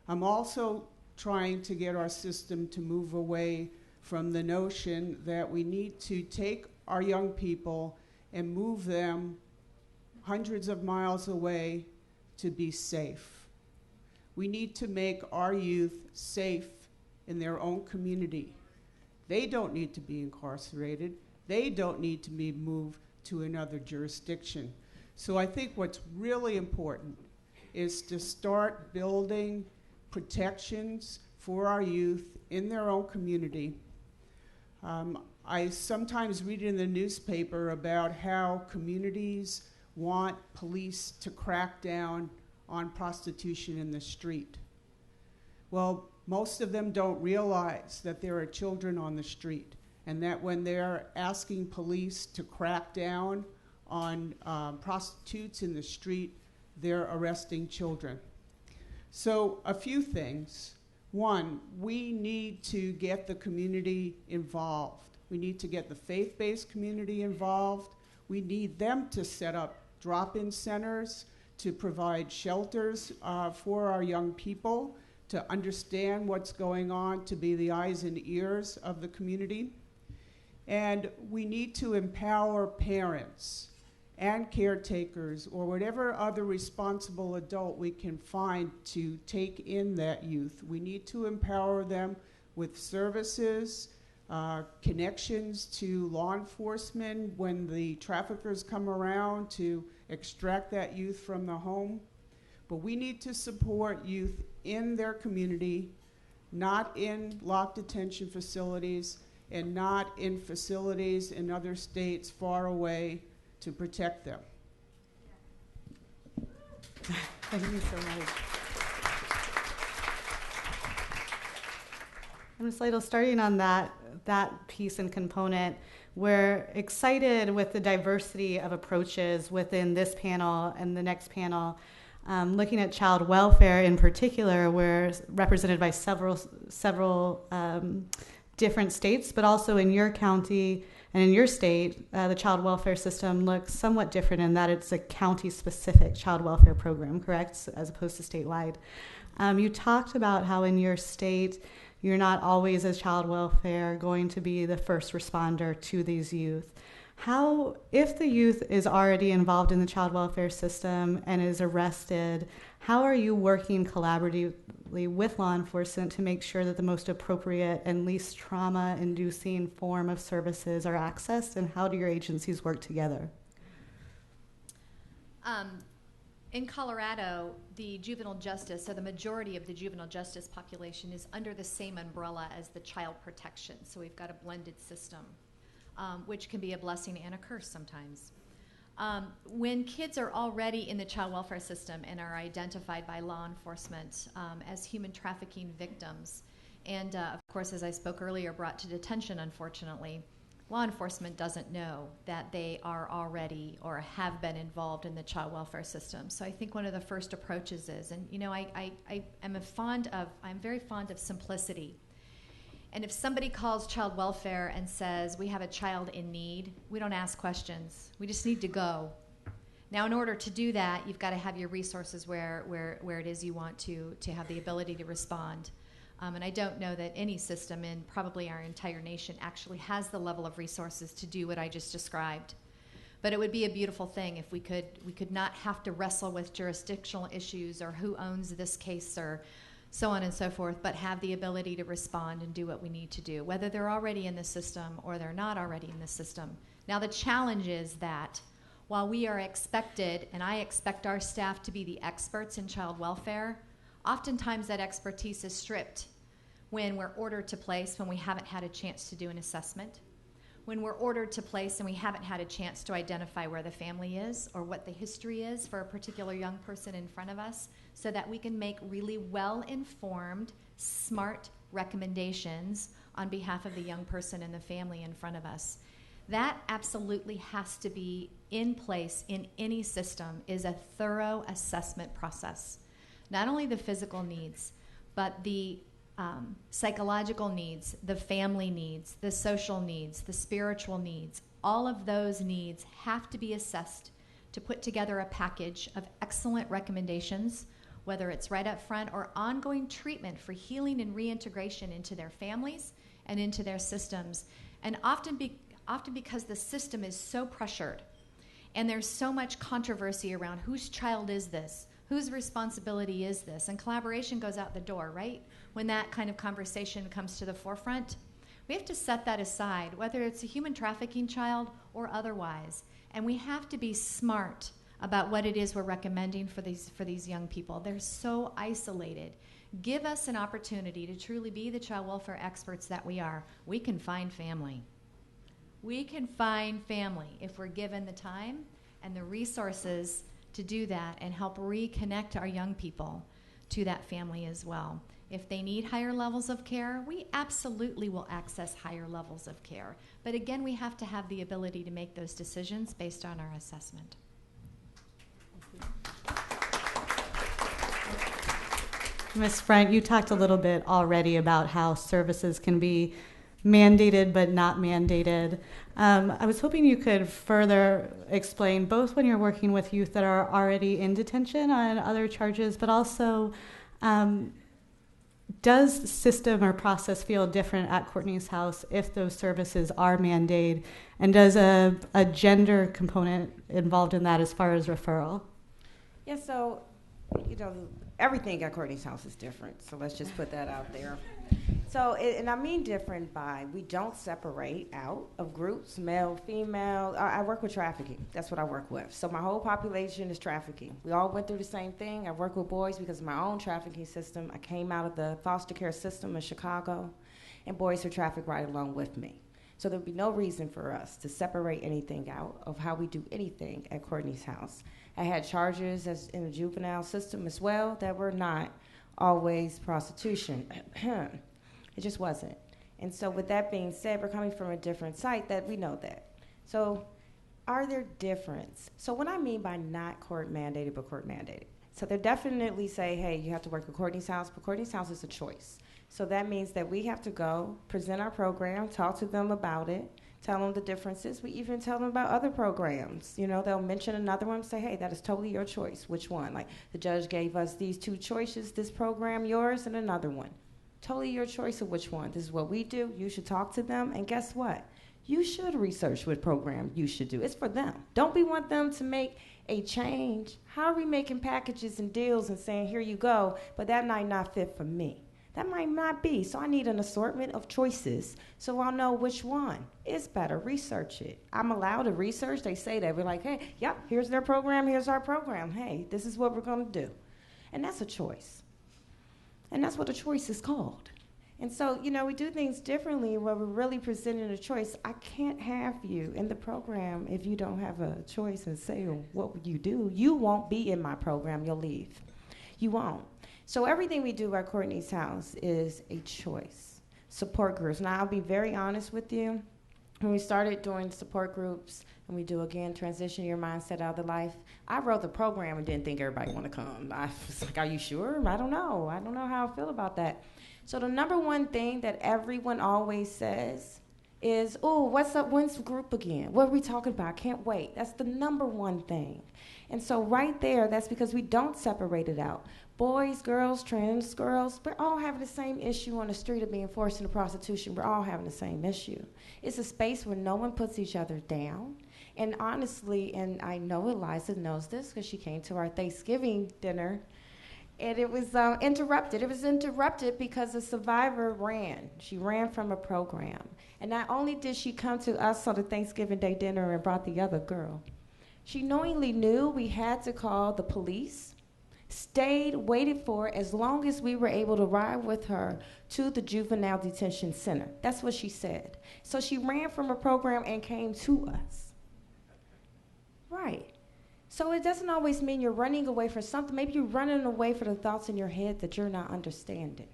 C: I'm also trying to get our system to move away from the notion that we need to take our young people and move them hundreds of miles away to be safe. We need to make our youth safe in their own community. They don't need to be incarcerated. They don't need to be moved to another jurisdiction. So I think what's really important is to start building protections for our youth in their own community. I sometimes read in the newspaper about how communities want police to crack down on prostitution in the street. Well, most of them don't realize that there are children on the street, and that when they're asking police to crack down on prostitutes in the street, they're arresting children. So a few things. One, we need to get the community involved. We need to get the faith-based community involved. We need them to set up drop-in centers, to provide shelters for our young people, to understand what's going on, to be the eyes and ears of the community. And we need to empower parents and caretakers or whatever other responsible adult we can find to take in that youth. We need to empower them with services, connections to law enforcement when the traffickers come around to extract that youth from the home. But we need to support youth in their community, not in locked detention facilities and not in facilities in other states far away, to protect them.
A: Thank you so much. Ms. Lytle, starting on that piece and component, we're excited with the diversity of approaches within this panel and the next panel. Looking at child welfare in particular, we're represented by several different states, but also in your county and in your state, the child welfare system looks somewhat different in that it's a county-specific child welfare program, correct, as opposed to statewide. You talked about how in your state, you're not always, as child welfare, going to be the first responder to these youth. How, if the youth is already involved in the child welfare system and is arrested, how are you working collaboratively with law enforcement to make sure that the most appropriate and least trauma-inducing form of services are accessed, and how do your agencies work together?
D: In Colorado, the juvenile justice, so the majority of the juvenile justice population is under the same umbrella as the child protection. So we've got a blended system, which can be a blessing and a curse sometimes. When kids are already in the child welfare system and are identified by law enforcement as human trafficking victims, and of course, as I spoke earlier, brought to detention, unfortunately, law enforcement doesn't know that they are already or have been involved in the child welfare system. So I think one of the first approaches is, and you know, I'm very fond of simplicity. And if somebody calls child welfare and says, we have a child in need, we don't ask questions. We just need to go. Now, in order to do that, you've got to have your resources where it is you want to have the ability to respond. And I don't know that any system in probably our entire nation actually has the level of resources to do what I just described. But it would be a beautiful thing if we could not have to wrestle with jurisdictional issues or who owns this case or so on and so forth, but have the ability to respond and do what we need to do, whether they're already in the system or they're not already in the system. Now, the challenge is that while we are expected, and I expect our staff to be the experts in child welfare, oftentimes that expertise is stripped when we're ordered to place when we haven't had a chance to do an assessment, when we're ordered to place and we haven't had a chance to identify where the family is or what the history is for a particular young person in front of us, so that we can make really well-informed, smart recommendations on behalf of the young person and the family in front of us. That absolutely has to be in place in any system, is a thorough assessment process. Not only the physical needs, but the psychological needs, the family needs, the social needs, the spiritual needs. All of those needs have to be assessed to put together a package of excellent recommendations, whether it's right up front or ongoing treatment for healing and reintegration into their families and into their systems. And often because the system is so pressured and there's so much controversy around whose child is this, whose responsibility is this, and collaboration goes out the door, right? When that kind of conversation comes to the forefront, we have to set that aside, whether it's a human trafficking child or otherwise. And we have to be smart about what it is we're recommending for these young people. They're so isolated. Give us an opportunity to truly be the child welfare experts that we are. We can find family. We can find family if we're given the time and the resources to do that and help reconnect our young people to that family as well. If they need higher levels of care, we absolutely will access higher levels of care. But again, we have to have the ability to make those decisions based on our assessment.
A: Ms. Frundt, you talked a little bit already about how services can be mandated but not mandated. I was hoping you could further explain, both when you're working with youth that are already in detention on other charges, but also does system or process feel different at Courtney's House if those services are mandated? And does a gender component involved in that as far as referral?
E: Yeah, so, you know, everything at Courtney's House is different. So let's just put that out there. So, and I mean different by we don't separate out of groups, male, female. I work with trafficking. That's what I work with. So my whole population is trafficking. We all went through the same thing. I work with boys because of my own trafficking system. I came out of the foster care system in Chicago, and boys are trafficked right along with me. So there'd be no reason for us to separate anything out of how we do anything at Courtney's House. I had charges as in the juvenile system as well that were not always prostitution. It just wasn't. And so with that being said, we're coming from a different site that we know that. So are there differences? So what I mean by not court mandated but court mandated, So they definitely say, hey, you have to work at Courtney's house, but Courtney's house is a choice. So that means that we have to go, present our program, talk to them about it, tell them the differences. We even tell them about other programs. You know, they'll mention another one and say, hey, that is totally your choice. Which one? Like, the judge gave us these two choices, this program, yours, and another one. Totally your choice of which one. This is what we do. You should talk to them. And guess what? You should research what program you should do. It's for them. Don't we want them to make a change? How are we making packages and deals and saying, here you go, but that might not fit for me? That might not be. So I need an assortment of choices so I'll know which one is better. Research it. I'm allowed to research. They say that. We're like, hey, yep, here's their program, here's our program. Hey, this is what we're going to do. And that's a choice. And that's what a choice is called. And so, you know, we do things differently where we're really presenting a choice. I can't have you in the program if you don't have a choice and say, well, what would you do? You won't be in my program. You'll leave. You won't. So everything we do at Courtney's house is a choice. Support groups. Now, I'll be very honest with you. When we started doing support groups, and we do, again, transition your mindset out of the life, I wrote the program and didn't think everybody want to come. I was like, are you sure? I don't know. I don't know how I feel about that. So the number one thing that everyone always says is, oh, what's up? When's the group again? What are we talking about? I can't wait. That's the number one thing. And so right there, that's because we don't separate it out. Boys, girls, trans girls, we're all having the same issue on the street of being forced into prostitution. We're all having the same issue. It's a space where no one puts each other down. And honestly, and I know Eliza knows this because she came to our Thanksgiving dinner, and it was interrupted. It was interrupted because a survivor ran. She ran from a program. And not only did she come to us on the Thanksgiving Day dinner and brought the other girl, she knowingly knew we had to call the police, stayed, waited for as long as we were able to ride with her to the Juvenile Detention Center. That's what she said. So she ran from a program and came to us. Right. So it doesn't always mean you're running away from something. Maybe you're running away from the thoughts in your head that you're not understanding.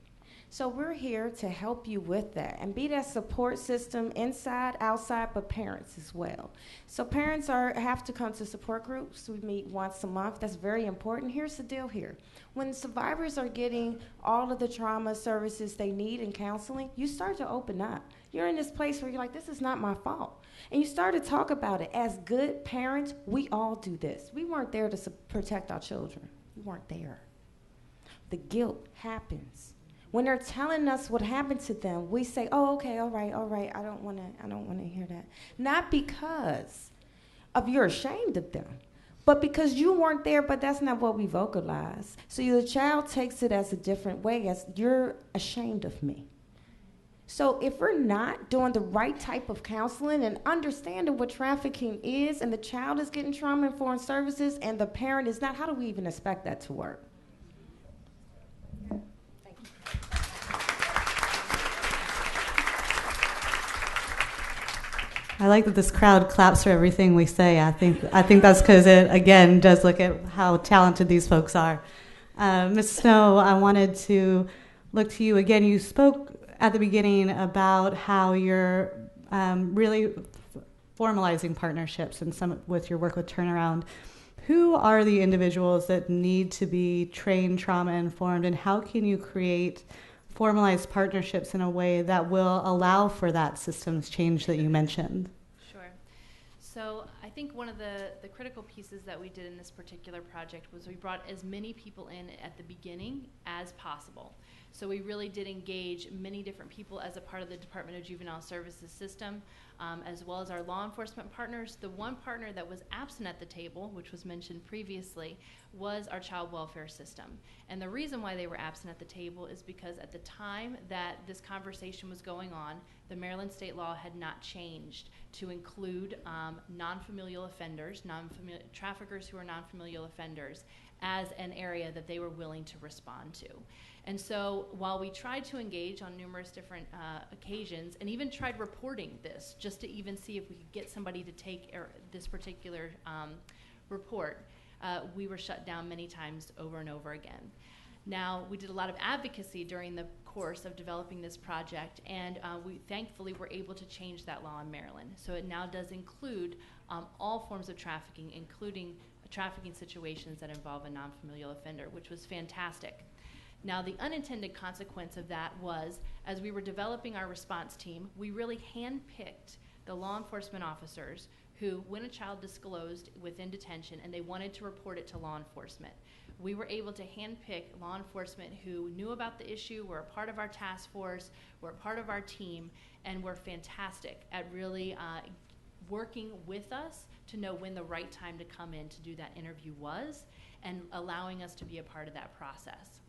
E: So we're here to help you with that and be that support system inside, outside, but parents as well. So parents have to come to support groups. We meet once a month. That's very important. Here's the deal here. When survivors are getting all of the trauma services they need in counseling, you start to open up. You're in this place where you're like, this is not my fault. And you start to talk about it. As good parents, we all do this. We weren't there to protect our children. We weren't there. The guilt happens. When they're telling us what happened to them, we say, oh, okay, all right, I don't want to hear that. Not because of you're ashamed of them, but because you weren't there, but that's not what we vocalize. So the child takes it as a different way, as you're ashamed of me. So if we're not doing the right type of counseling and understanding what trafficking is, and the child is getting trauma-informed services and the parent is not, how do we even expect that to work? Thank you.
A: I like that this crowd claps for everything we say. I think that's because it, again, does look at how talented these folks are. Ms. Snow, I wanted to look to you again. You spoke at the beginning about how you're really formalizing partnerships and some with your work with Turnaround. Who are the individuals that need to be trained, trauma-informed, and how can you create formalized partnerships in a way that will allow for that systems change that you mentioned?
F: Sure. So I think one of the critical pieces that we did in this particular project was we brought as many people in at the beginning as possible. So we really did engage many different people as a part of the Department of Juvenile Services system, as well as our law enforcement partners. The one partner that was absent at the table, which was mentioned previously, was our child welfare system. And the reason why they were absent at the table is because at the time that this conversation was going on, the Maryland state law had not changed to include non-familial offenders, traffickers who are non-familial offenders, as an area that they were willing to respond to. And so while we tried to engage on numerous different occasions and even tried reporting this just to even see if we could get somebody to take this particular report, we were shut down many times over and over again. Now, we did a lot of advocacy during the course of developing this project, and we thankfully were able to change that law in Maryland. So it now does include all forms of trafficking, including trafficking situations that involve a non-familial offender, which was fantastic. Now, the unintended consequence of that was, as we were developing our response team, we really handpicked the law enforcement officers who, when a child disclosed within detention and they wanted to report it to law enforcement, we were able to handpick law enforcement who knew about the issue, were a part of our task force, were a part of our team, and were fantastic at really working with us to know when the right time to come in to do that interview was, and allowing us to be a part of that process.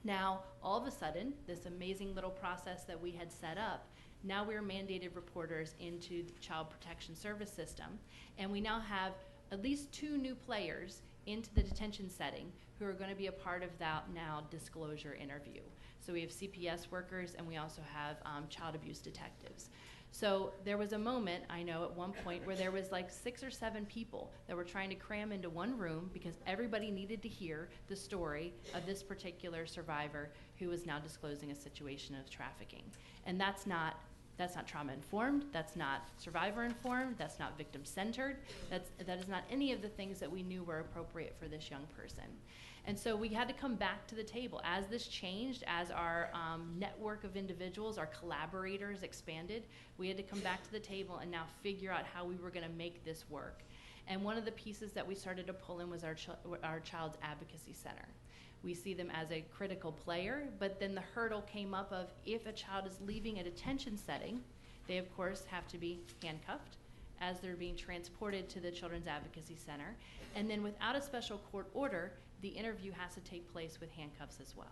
F: Now, all of a sudden, this amazing little process that we had set up, now we're mandated reporters into the Child Protection Service system, and we now have at least 2 new players into the detention setting who are going to be a part of that now disclosure interview. So we have CPS workers, and we also have child abuse detectives. So there was a moment, I know at one point, where there was like 6 or 7 people that were trying to cram into one room because everybody needed to hear the story of this particular survivor who is now disclosing a situation of trafficking. And that's not trauma-informed, that's not survivor-informed, that's not victim-centered, that is not any of the things that we knew were appropriate for this young person. And so we had to come back to the table. As this changed, as our network of individuals, our collaborators expanded, we had to come back to the table and now figure out how we were going to make this work. And one of the pieces that we started to pull in was our Child's Advocacy Center. We see them as a critical player, but then the hurdle came up of if a child is leaving a detention setting, they of course have to be handcuffed as they're being transported to the Children's Advocacy Center. And then without a special court order, the interview has to take place with handcuffs as well.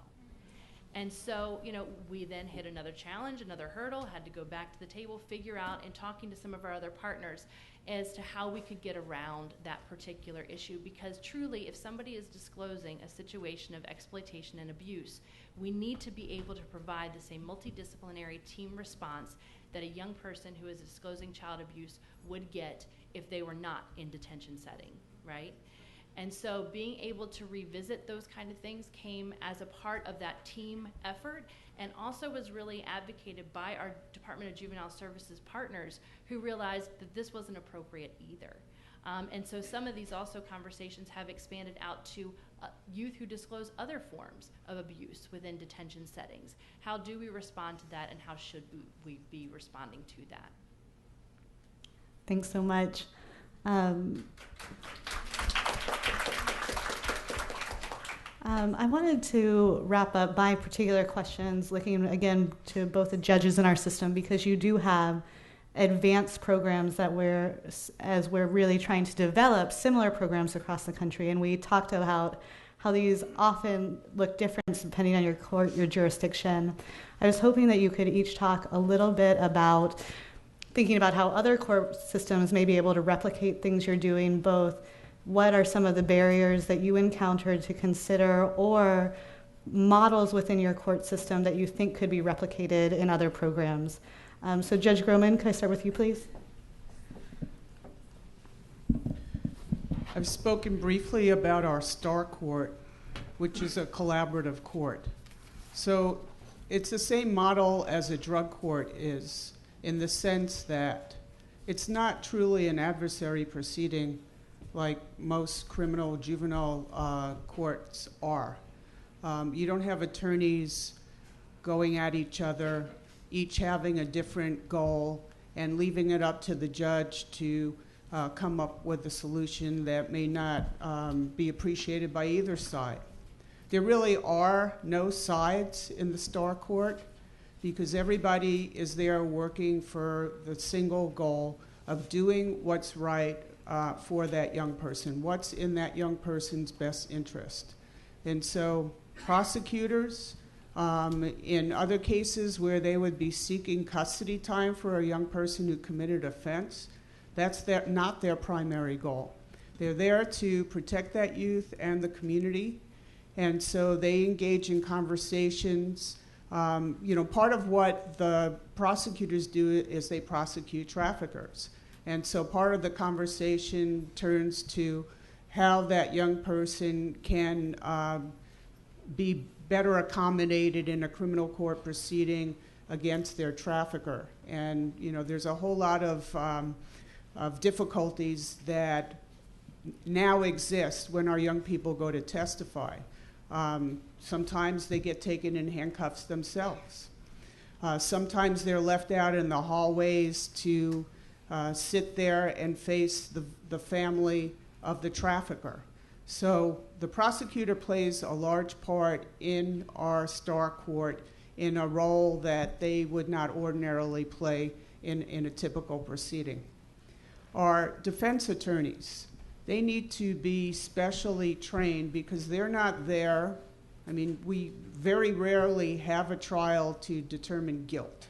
F: And so, we then hit another challenge, another hurdle, had to go back to the table, figure out, and talking to some of our other partners as to how we could get around that particular issue. Because truly, if somebody is disclosing a situation of exploitation and abuse, we need to be able to provide the same multidisciplinary team response that a young person who is disclosing child abuse would get if they were not in detention setting, right? And so being able to revisit those kind of things came as a part of that team effort, and also was really advocated by our Department of Juvenile Services partners who realized that this wasn't appropriate either. And so some of these also conversations have expanded out to youth who disclose other forms of abuse within detention settings. How do we respond to that, and how should we be responding to that?
A: Thanks so much. I wanted to wrap up my particular questions looking again to both the judges in our system, because you do have advanced programs that as we're really trying to develop similar programs across the country, and we talked about how these often look different depending on your court, your jurisdiction. I was hoping that you could each talk a little bit about thinking about how other court systems may be able to replicate things you're doing, both what are some of the barriers that you encountered to consider, or models within your court system that you think could be replicated in other programs. So Judge Groman, could I start with you, please?
C: I've spoken briefly about our STAR court, which is a collaborative court. So it's the same model as a drug court is, in the sense that it's not truly an adversary proceeding like most criminal juvenile courts are. You don't have attorneys going at each other, each having a different goal, and leaving it up to the judge to come up with a solution that may not be appreciated by either side. There really are no sides in the STAR court, because everybody is there working for the single goal of doing what's right for that young person, what's in that young person's best interest. And so prosecutors, in other cases where they would be seeking custody time for a young person who committed offense, that's not their primary goal. They're there to protect that youth and the community, and so they engage in conversations. Part of what the prosecutors do is they prosecute traffickers. And so part of the conversation turns to how that young person can be better accommodated in a criminal court proceeding against their trafficker. And there's a whole lot of difficulties that now exist when our young people go to testify. Sometimes they get taken in handcuffs themselves. Sometimes they're left out in the hallways to sit there and face the family of the trafficker. So the prosecutor plays a large part in our Star Court in a role that they would not ordinarily play in a typical proceeding. Our defense attorneys, they need to be specially trained because they're not there. I mean, we very rarely have a trial to determine guilt.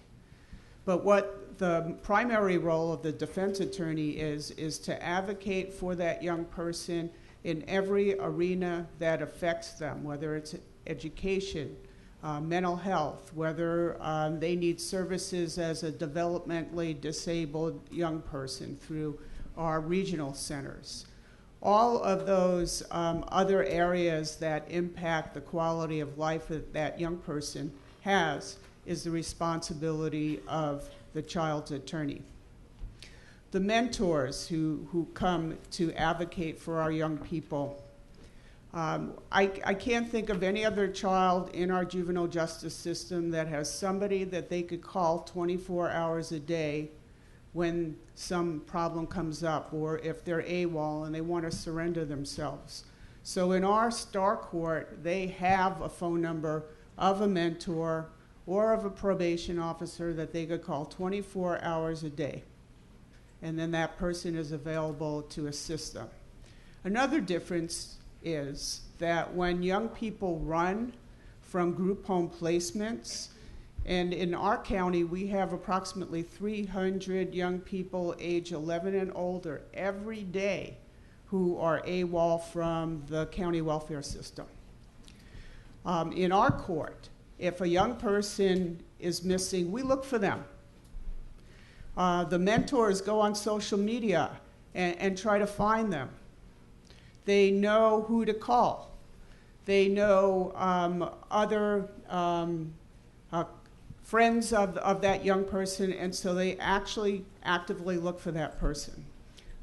C: But what the primary role of the defense attorney is to advocate for that young person in every arena that affects them, whether it's education, mental health, whether they need services as a developmentally disabled young person through our regional centers. All of those other areas that impact the quality of life that that young person has is the responsibility of the child's attorney. The mentors who come to advocate for our young people. I can't think of any other child in our juvenile justice system that has somebody that they could call 24 hours a day when some problem comes up, or if they're AWOL and they want to surrender themselves. So in our Star Court, they have a phone number of a mentor or of a probation officer that they could call 24 hours a day. And then that person is available to assist them. Another difference is that when young people run from group home placements, and in our county, we have approximately 300 young people age 11 and older every day who are AWOL from the county welfare system. In our court, if a young person is missing, we look for them. The mentors go on social media and try to find them. They know who to call. They know other friends of that young person, and so they actually actively look for that person.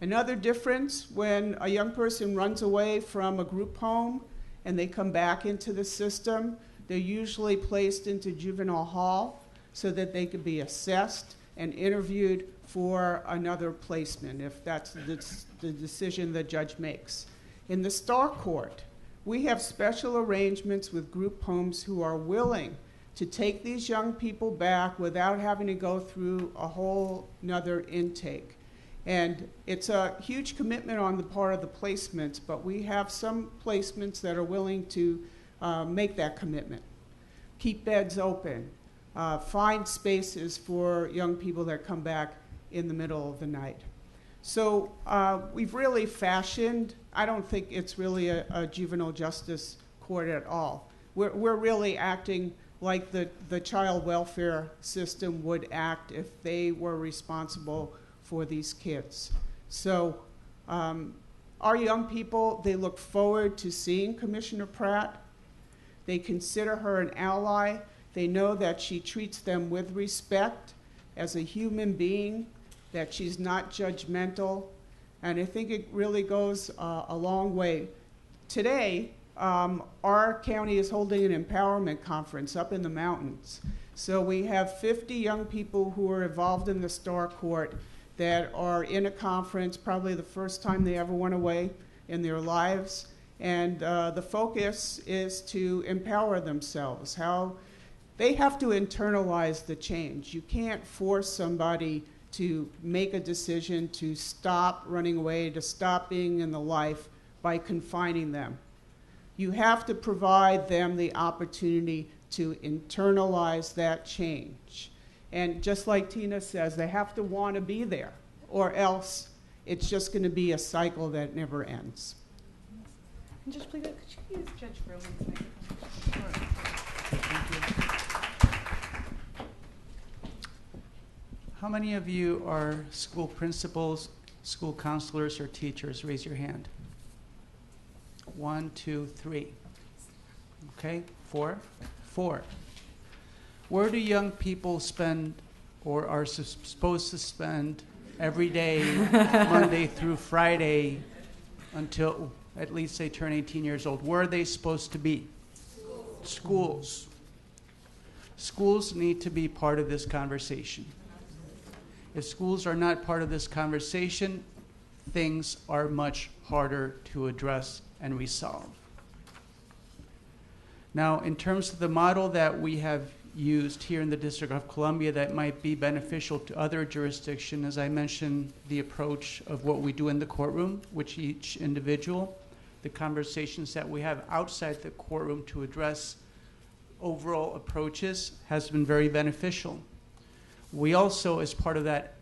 C: Another difference, when a young person runs away from a group home and they come back into the system, they're usually placed into juvenile hall so that they could be assessed and interviewed for another placement, if that's the decision the judge makes. In the Star Court, we have special arrangements with group homes who are willing to take these young people back without having to go through a whole nother intake. And it's a huge commitment on the part of the placements, but we have some placements that are willing to make that commitment. Keep beds open, find spaces for young people that come back in the middle of the night. So we've really fashioned, I don't think it's really a juvenile justice court at all. We're really acting like the child welfare system would act if they were responsible for these kids. So our young people, they look forward to seeing Commissioner Pratt. They consider her an ally. They know that she treats them with respect as a human being, that she's not judgmental, and I think it really goes a long way. Today, our county is holding an empowerment conference up in the mountains. So we have 50 young people who are involved in the Star Court that are in a conference, probably the first time they ever went away in their lives. And the focus is to empower themselves, how they have to internalize the change. You can't force somebody to make a decision to stop running away, to stop being in the life by confining them. You have to provide them the opportunity to internalize that change. And just like Tina says, they have to want to be there, or else it's just going to be a cycle that never ends.
A: And just please, could you use Judge Groman's microphone?
B: Thank you. How many of you are school principals, school counselors, or teachers? Raise your hand. 1, 2, 3. Okay, 4. Where do young people spend or are supposed to spend every day, Monday through Friday, until at least they turn 18 years old. Where are they supposed to be? Schools. Schools need to be part of this conversation. If schools are not part of this conversation, things are much harder to address and resolve. Now, in terms of the model that we have used here in the District of Columbia that might be beneficial to other jurisdictions, as I mentioned, the approach of what we do in the courtroom, which each individual, the conversations that we have outside the courtroom to address overall approaches has been very beneficial. We also, as part of that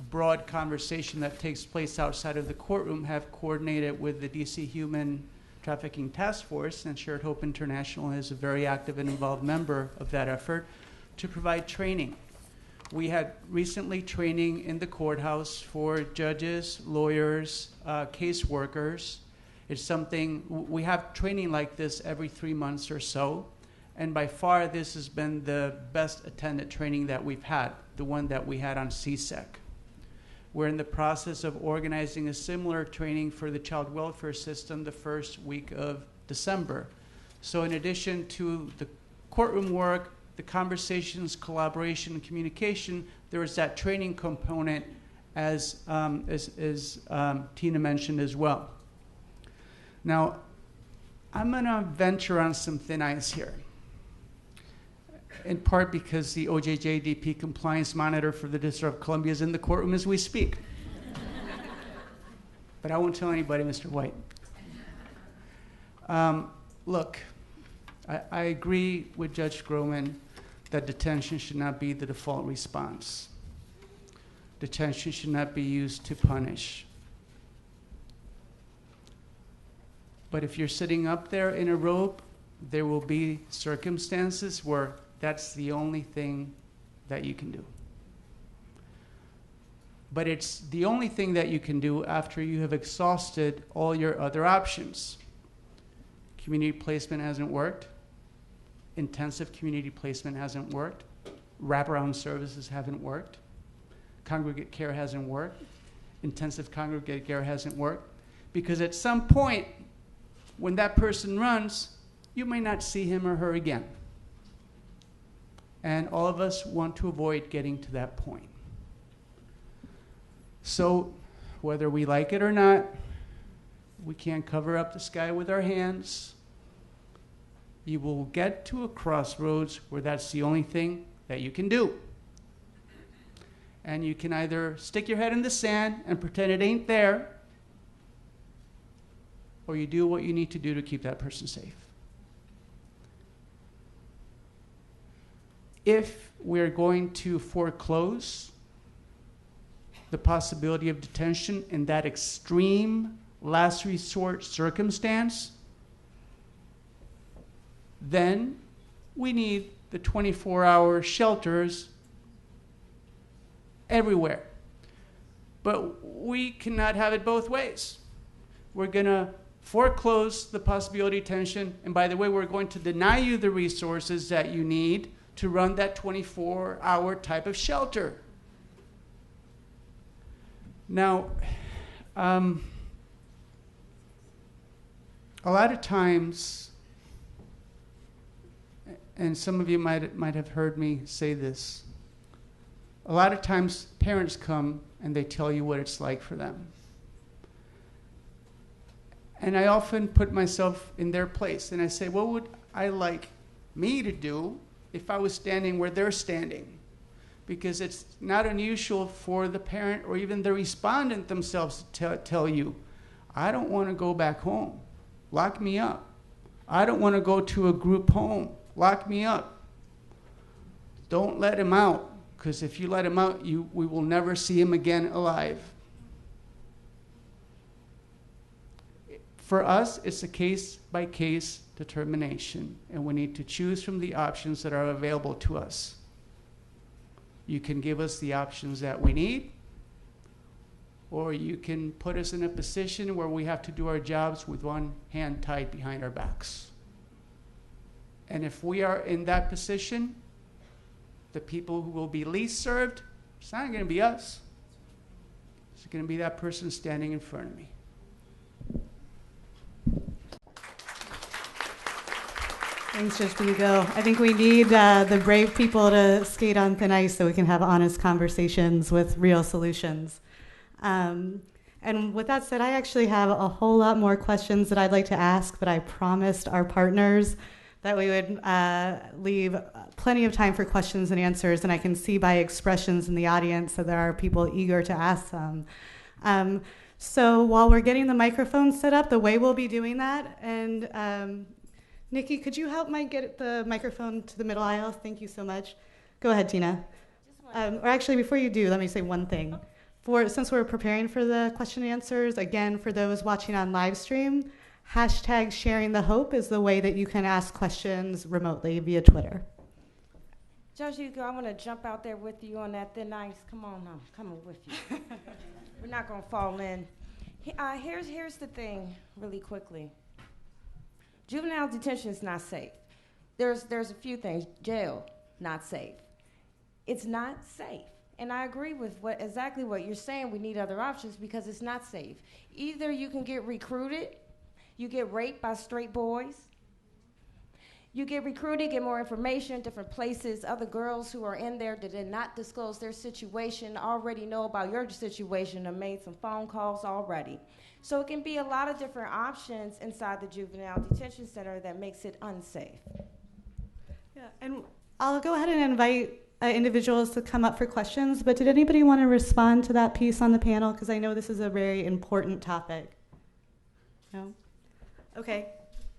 B: broad conversation that takes place outside of the courtroom, have coordinated with the DC Human Trafficking Task Force, and Shared Hope International is a very active and involved member of that effort, to provide training. We had recently training in the courthouse for judges, lawyers, caseworkers. It's something, we have training like this every 3 months or so, and by far this has been the best attended training that we've had, the one that we had on CSEC. We're in the process of organizing a similar training for the child welfare system the first week of December. So in addition to the courtroom work, the conversations, collaboration, and communication, there is that training component as Tina mentioned as well. Now, I'm gonna venture on some thin ice here, in part because the OJJDP compliance monitor for the District of Columbia is in the courtroom as we speak. But I won't tell anybody, Mr. White. Look, I agree with Judge Groman that detention should not be the default response. Detention should not be used to punish. But if you're sitting up there in a robe, there will be circumstances where that's the only thing that you can do. But it's the only thing that you can do after you have exhausted all your other options. Community placement hasn't worked. Intensive community placement hasn't worked. Wraparound services haven't worked. Congregate care hasn't worked. Intensive congregate care hasn't worked. Because at some point, when that person runs, you may not see him or her again. And all of us want to avoid getting to that point. So, whether we like it or not, we can't cover up the sky with our hands. You will get to a crossroads where that's the only thing that you can do. And you can either stick your head in the sand and pretend it ain't there, or you do what you need to do to keep that person safe. If we're going to foreclose the possibility of detention in that extreme last resort circumstance, then we need the 24-hour shelters everywhere. But we cannot have it both ways. We're going to foreclose the possibility of detention, and by the way, we're going to deny you the resources that you need to run that 24-hour type of shelter. Now, a lot of times, and some of you might have heard me say this, a lot of times parents come and they tell you what it's like for them. And I often put myself in their place and I say, what would I like me to do if I was standing where they're standing? Because it's not unusual for the parent or even the respondent themselves to tell you, I don't want to go back home. Lock me up. I don't want to go to a group home. Lock me up. Don't let him out, because if you let him out, we will never see him again alive. For us, it's a case-by-case determination, and we need to choose from the options that are available to us. You can give us the options that we need, or you can put us in a position where we have to do our jobs with one hand tied behind our backs. And if we are in that position, the people who will be least served, it's not going to be us. It's going to be that person standing in front of me.
A: Thanks, Judge Puig-Lugo. I think we need the brave people to skate on thin ice so we can have honest conversations with real solutions. And with that said, I actually have a whole lot more questions that I'd like to ask, but I promised our partners that we would leave plenty of time for questions and answers, and I can see by expressions in the audience that there are people eager to ask them. So while we're getting the microphone set up, the way we'll be doing that, and Nikki, could you help Mike get the microphone to the middle aisle? Thank you so much. Go ahead, Tina. Or actually, before you do, let me say one thing. Since we're preparing for the question and answers, again, for those watching on live stream, hashtag sharing the hope is the way that you can ask questions remotely via Twitter.
E: Judge Hugo, I want to jump out there with you on that thin ice. Come on, I'm coming with you. We're not going to fall in. Here's the thing, really quickly. Juvenile detention is not safe. There's a few things. Jail, not safe. It's not safe. And I agree with exactly what you're saying. We need other options because it's not safe. Either you can get recruited, you get raped by straight boys, you get recruited, get more information, different places, other girls who are in there that did not disclose their situation already know about your situation and made some phone calls already. So it can be a lot of different options inside the juvenile detention center that makes it unsafe.
A: Yeah, and I'll go ahead and invite individuals to come up for questions, but did anybody want to respond to that piece on the panel? Because I know this is a very important topic. No? Okay.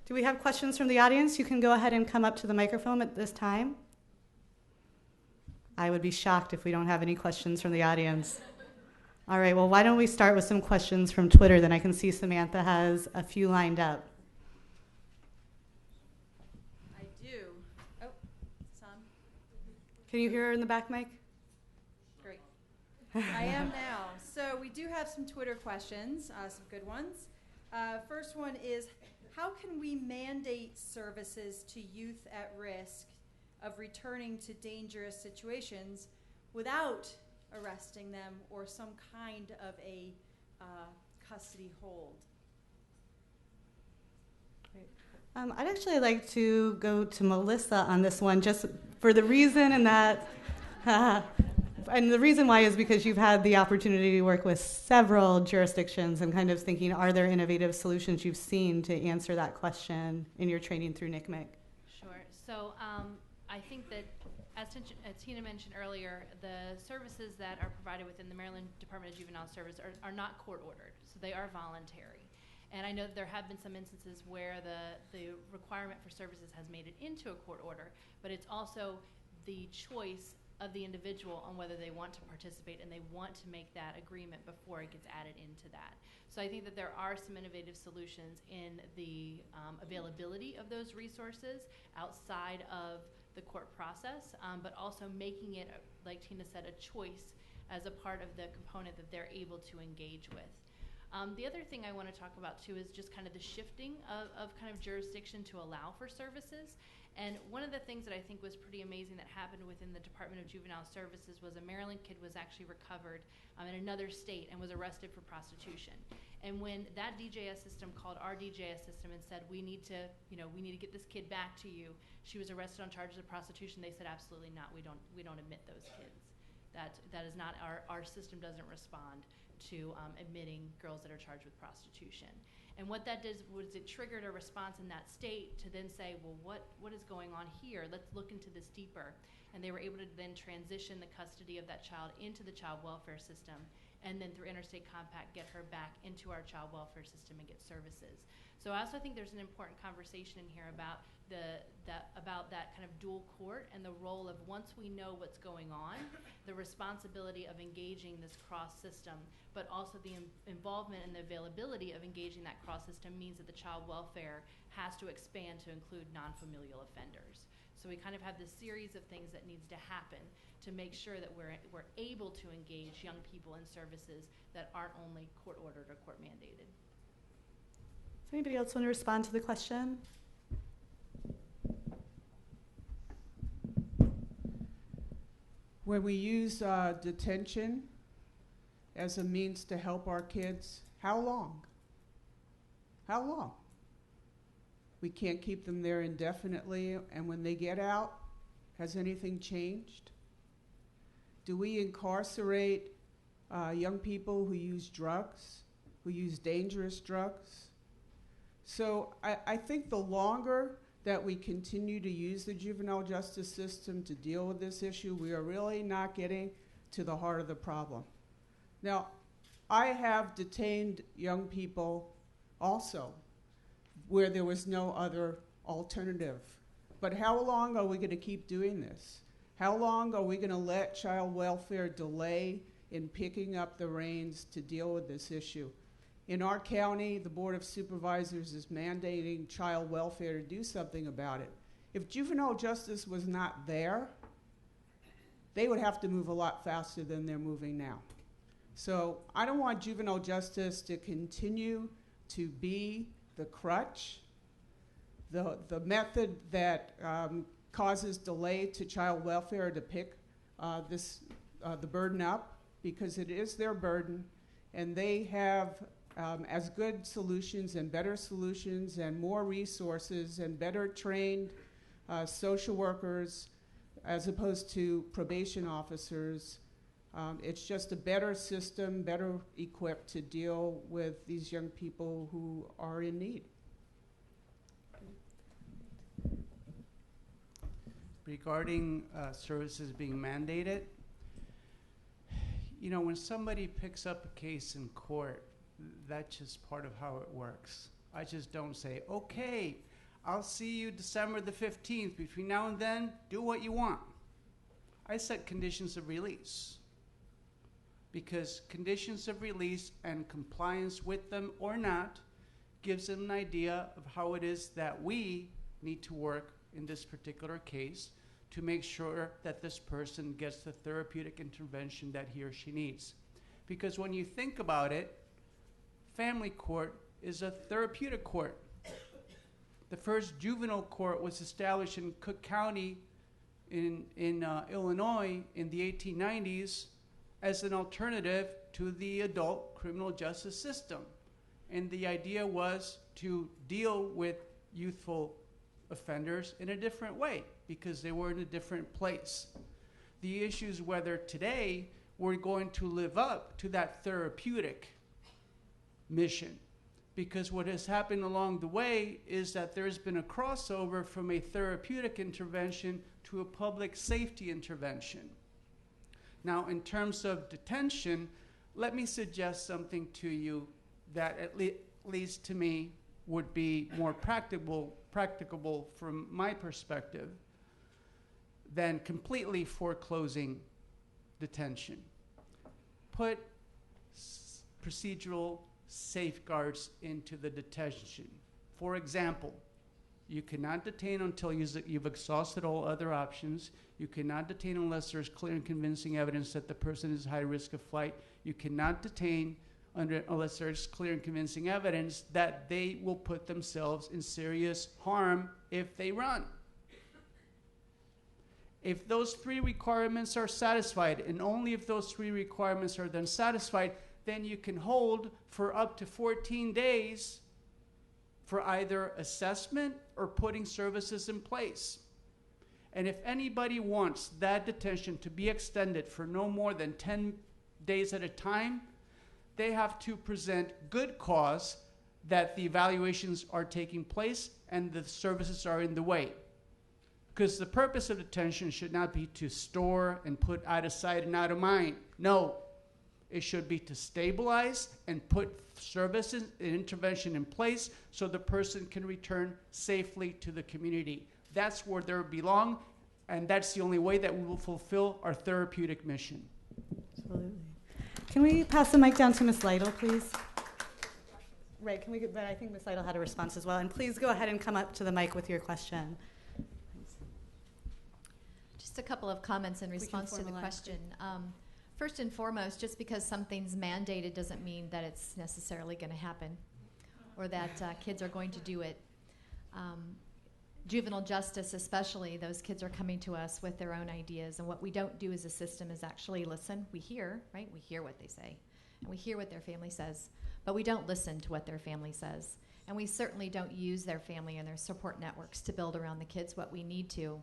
A: Do we have questions from the audience? You can go ahead and come up to the microphone at this time. I would be shocked if we don't have any questions from the audience. All right, well, why don't we start with some questions from Twitter, then I can see Samantha has a few lined up.
G: I do. Oh, it's on.
A: Can you hear her in the back, Mike?
G: Great. I am now. So we do have some Twitter questions, some good ones. First one is, how can we mandate services to youth at risk of returning to dangerous situations without arresting them or some kind of a custody hold?
A: I'd actually like to go to Melissa on this one, just for the reason and that, and the reason why is because you've had the opportunity to work with several jurisdictions and kind of thinking, are there innovative solutions you've seen to answer that question in your training through NCMEC?
F: Sure. So I think that, as Tina mentioned earlier, the services that are provided within the Maryland Department of Juvenile Service are not court-ordered, so they are voluntary. And I know that there have been some instances where the requirement for services has made it into a court order, but it's also the choice of the individual on whether they want to participate and they want to make that agreement before it gets added into that. So I think that there are some innovative solutions in the availability of those resources outside of the court process, but also making it, like Tina said, a choice as a part of the component that they're able to engage with. The other thing I want to talk about too is just kind of the shifting of kind of jurisdiction to allow for services. And one of the things that I think was pretty amazing that happened within the Department of Juvenile Services was a Maryland kid was actually recovered in another state and was arrested for prostitution. And when that DJS system called our DJS system and said, we need to get this kid back to you, she was arrested on charges of prostitution. They said, absolutely not. We don't admit those kids. That is not our system doesn't respond to admitting girls that are charged with prostitution. And what that did was it triggered a response in that state to then say, well, what is going on here? Let's look into this deeper. And they were able to then transition the custody of that child into the child welfare system, and then through interstate compact get her back into our child welfare system and get services. So I also think there's an important conversation in here about that kind of dual court and the role of, once we know what's going on, the responsibility of engaging this cross system, but also the involvement and the availability of engaging that cross system means that the child welfare has to expand to include non-familial offenders. So we kind of have this series of things that needs to happen to make sure that we're able to engage young people in services that aren't only court-ordered or court-mandated.
A: Does anybody else want to respond to the question?
C: When we use detention as a means to help our kids, how long? How long? We can't keep them there indefinitely, and when they get out, has anything changed? Do we incarcerate young people who use drugs, who use dangerous drugs? So I think the longer that we continue to use the juvenile justice system to deal with this issue, we are really not getting to the heart of the problem. Now, I have detained young people also where there was no other alternative. But how long are we going to keep doing this? How long are we going to let child welfare delay in picking up the reins to deal with this issue? In our county, the Board of Supervisors is mandating child welfare to do something about it. If juvenile justice was not there, they would have to move a lot faster than they're moving now. So I don't want juvenile justice to continue to be the crutch, the method that causes delay to child welfare to pick the burden up, because it is their burden, and they have as good solutions and better solutions and more resources and better trained social workers as opposed to probation officers. It's just a better system, better equipped to deal with these young people who are in need.
B: Regarding services being mandated, you know, when somebody picks up a case in court, that's just part of how it works. I just don't say, okay, I'll see you December the 15th. Between now and then, do what you want. I set conditions of release, because conditions of release and compliance with them or not gives them an idea of how it is that we need to work in this particular case to make sure that this person gets the therapeutic intervention that he or she needs. Because when you think about it, family court is a therapeutic court. The first juvenile court was established in Cook County in Illinois in the 1890s as an alternative to the adult criminal justice system. And the idea was to deal with youthful offenders in a different way because they were in a different place. The issue is whether today we're going to live up to that therapeutic mission. Because what has happened along the way is that there's been a crossover from a therapeutic intervention to a public safety intervention. Now, in terms of detention, let me suggest something to you that at least to me would be more practicable from my perspective than completely foreclosing detention. Put procedural safeguards into the detention. For example, you cannot detain until you've exhausted all other options. You cannot detain unless there's clear and convincing evidence that the person is high risk of flight. You cannot detain unless there's clear and convincing evidence that they will put themselves in serious harm if they run. If those three requirements are satisfied, and only if those three requirements are then satisfied, then you can hold for up to 14 days for either assessment or putting services in place. And if anybody wants that detention to be extended for no more than 10 days at a time, they have to present good cause that the evaluations are taking place and the services are in the way. Because the purpose of detention should not be to store and put out of sight and out of mind. No. It should be to stabilize and put services and intervention in place so the person can return safely to the community. That's where they belong, and that's the only way that we will fulfill our therapeutic mission.
A: Absolutely. Can we pass the mic down to Ms. Lytle, please? Right, can we get, but I think Ms. Lytle had a response as well. And please go ahead and come up to the mic with your question.
D: Just a couple of comments in response to the question. First and foremost, just because something's mandated doesn't mean that it's necessarily going to happen or that kids are going to do it. Juvenile justice especially, those kids are coming to us with their own ideas, and what we don't do as a system is actually listen. We hear, right? We hear what they say, and we hear what their family says, but we don't listen to what their family says. And we certainly don't use their family and their support networks to build around the kids what we need to.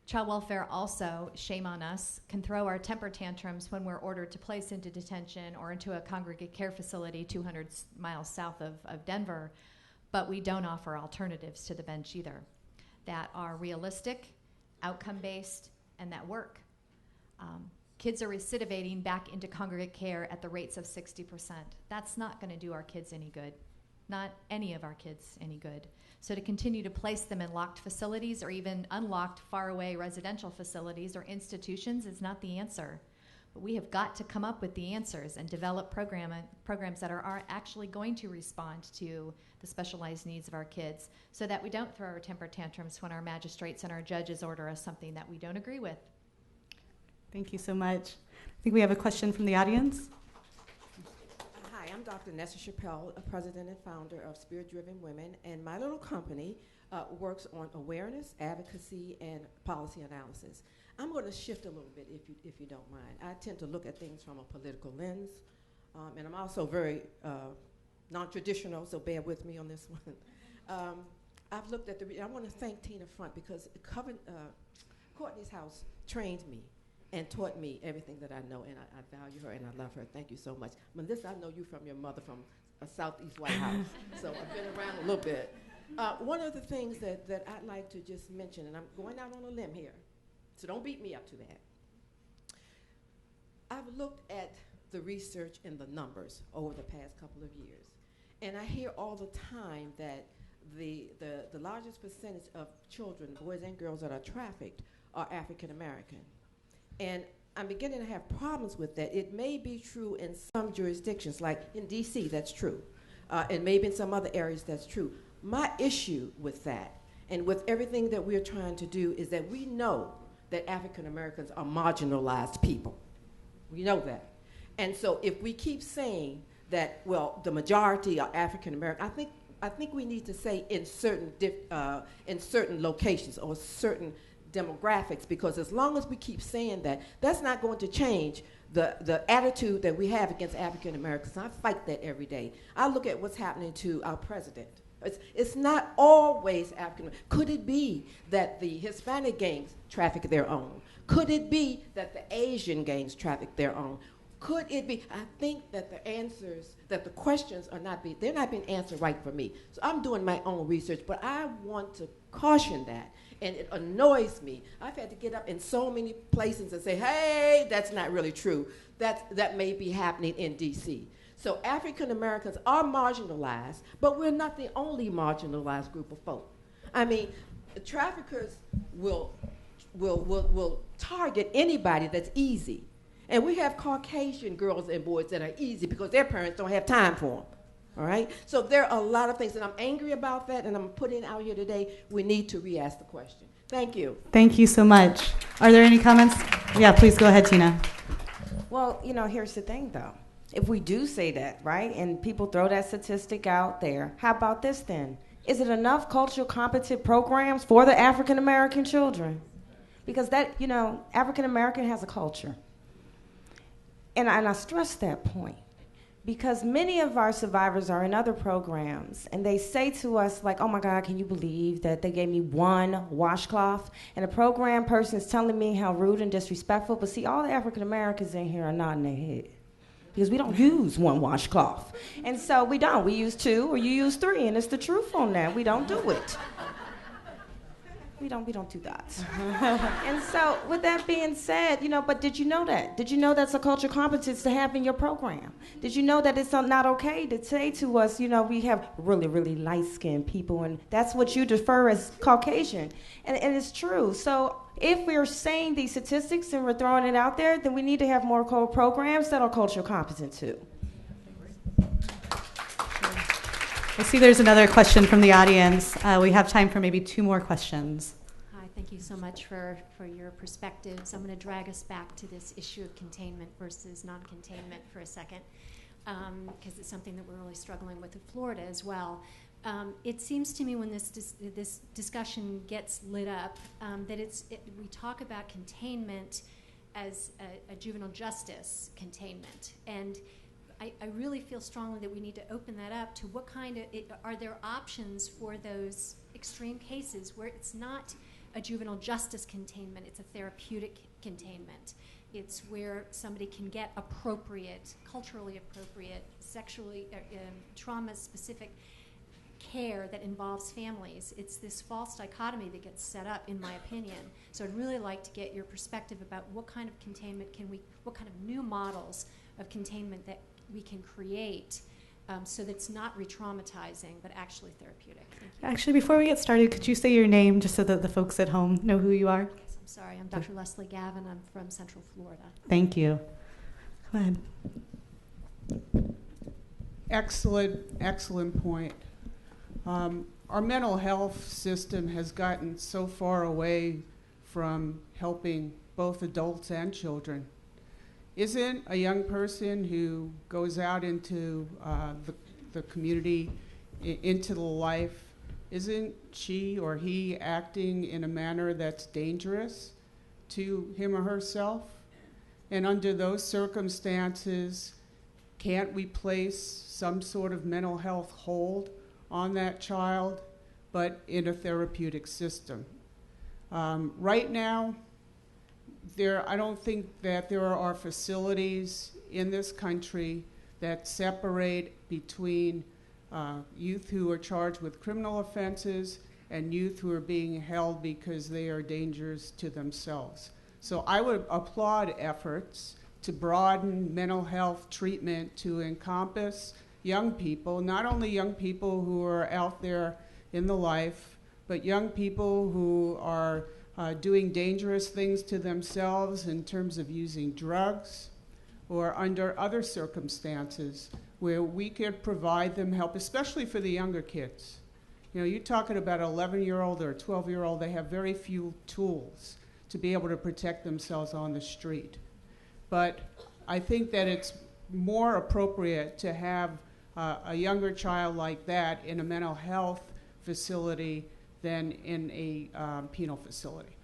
D: Child welfare also, shame on us, can throw our temper tantrums when we're ordered to place into detention or into a congregate care facility 200 miles south of Denver, but we don't offer alternatives to the bench either that are realistic, outcome-based, and that work. Kids are recidivating back into congregate care at the rates of 60%. That's not going to do our kids any good, not any of our kids any good. So to continue to place them in locked facilities or even unlocked, faraway residential facilities or institutions is not the answer. But we have got to come up with the answers and develop programs that are actually going to respond to the specialized needs of our kids so that we don't throw our temper tantrums when our magistrates and our judges order us something that we don't agree with.
A: Thank you so much. I think we have a question from the audience.
H: Hi, I'm Dr. Nessa Chappelle, president and founder of Spirit Driven Women, and my little company works on awareness, advocacy, and policy analysis. I'm going to shift a little bit, if you don't mind. I tend to look at things from a political lens, and I'm also very non-traditional, so bear with me on this one. I've looked at I want to thank Tina Frundt because Courtney's House trained me and taught me everything that I know, and I value her and I love her. Thank you so much. Melissa, I know you from your mother from a Southeast White House, so I've been around a little bit. One of the things that I'd like to just mention, and I'm going out on a limb here, so don't beat me up to that. I've looked at the research and the numbers over the past couple of years, and I hear all the time that the largest percentage of children, boys and girls that are trafficked, are African American. And I'm beginning to have problems with that. It may be true in some jurisdictions, like in D.C., that's true. And maybe in some other areas, that's true. My issue with that, and with everything that we're trying to do, is that we know that African Americans are marginalized people. We know that. And so if we keep saying that, well, the majority are African American, I think we need to say in certain locations or certain demographics, because as long as we keep saying that, that's not going to change the attitude that we have against African Americans. I fight that every day. I look at what's happening to our president. It's not always African. Could it be that the Hispanic gangs traffic their own? Could it be that the Asian gangs traffic their own? Could it be? I think that the questions they're not being answered right for me. So I'm doing my own research, but I want to caution that. And it annoys me. I've had to get up in so many places and say, hey, that's not really true. That may be happening in D.C. So African Americans are marginalized, but we're not the only marginalized group of folk. I mean, the traffickers will target anybody that's easy. And we have Caucasian girls and boys that are easy because their parents don't have time for them. All right? So there are a lot of things, and I'm angry about that, and I'm putting it out here today. We need to re-ask the question. Thank you.
A: Thank you so much. Are there any comments? Yeah, please go ahead, Tina.
E: Well, here's the thing, though. If we do say that, right, and people throw that statistic out there, how about this then? Is it enough cultural competent programs for the African American children? Because that, African American has a culture. And I stress that point. Because many of our survivors are in other programs, and they say to us, like, oh my God, can you believe that they gave me one washcloth? And the program person is telling me how rude and disrespectful, but see, all the African Americans in here are nodding their head. Because we don't use one washcloth. And so we don't. We use two, or you use three, and it's the truth on that. We don't do it. We don't do that. And so with that being said, but did you know that? Did you know that's a cultural competence to have in your program? Did you know that it's not okay to say to us, we have really, really light-skinned people, and that's what you defer as Caucasian. And it's true. So if we're saying these statistics and we're throwing it out there, then we need to have more programs that are cultural competent too.
A: I see there's another question from the audience. We have time for maybe 2 more questions.
I: Hi, thank you so much for your perspectives. I'm going to drag us back to this issue of containment versus non-containment for a second, because it's something that we're really struggling with in Florida as well. It seems to me when this discussion gets lit up that we talk about containment as a juvenile justice containment, and I really feel strongly that we need to open that up to what kind of, are there options for those extreme cases where it's not a juvenile justice containment, it's a therapeutic containment. It's where somebody can get appropriate, culturally appropriate, sexually, trauma-specific care that involves families. It's this false dichotomy that gets set up, in my opinion. So I'd really like to get your perspective about what kind of containment what kind of new models of containment that we can create so that it's not re-traumatizing, but actually therapeutic. Thank you.
A: Actually, before we get started, could you say your name just so that the folks at home know who you are?
I: Yes, I'm sorry. I'm Dr. Leslie Gavin. I'm from Central Florida.
A: Thank you. Go ahead.
C: Excellent point. Our mental health system has gotten so far away from helping both adults and children. Isn't a young person who goes out into the community, into the life, isn't she or he acting in a manner that's dangerous to him or herself? And under those circumstances, can't we place some sort of mental health hold on that child, but in a therapeutic system? Right now, I don't think that there are facilities in this country that separate between youth who are charged with criminal offenses and youth who are being held because they are dangers to themselves. So I would applaud efforts to broaden mental health treatment to encompass young people, not only young people who are out there in the life, but young people who are doing dangerous things to themselves in terms of using drugs or under other circumstances where we could provide them help, especially for the younger kids. You know, you're talking about an 11-year-old or a 12-year-old, they have very few tools to be able to protect themselves on the street. But I think that it's more appropriate to have a younger child like that in a mental health facility than in a penal facility.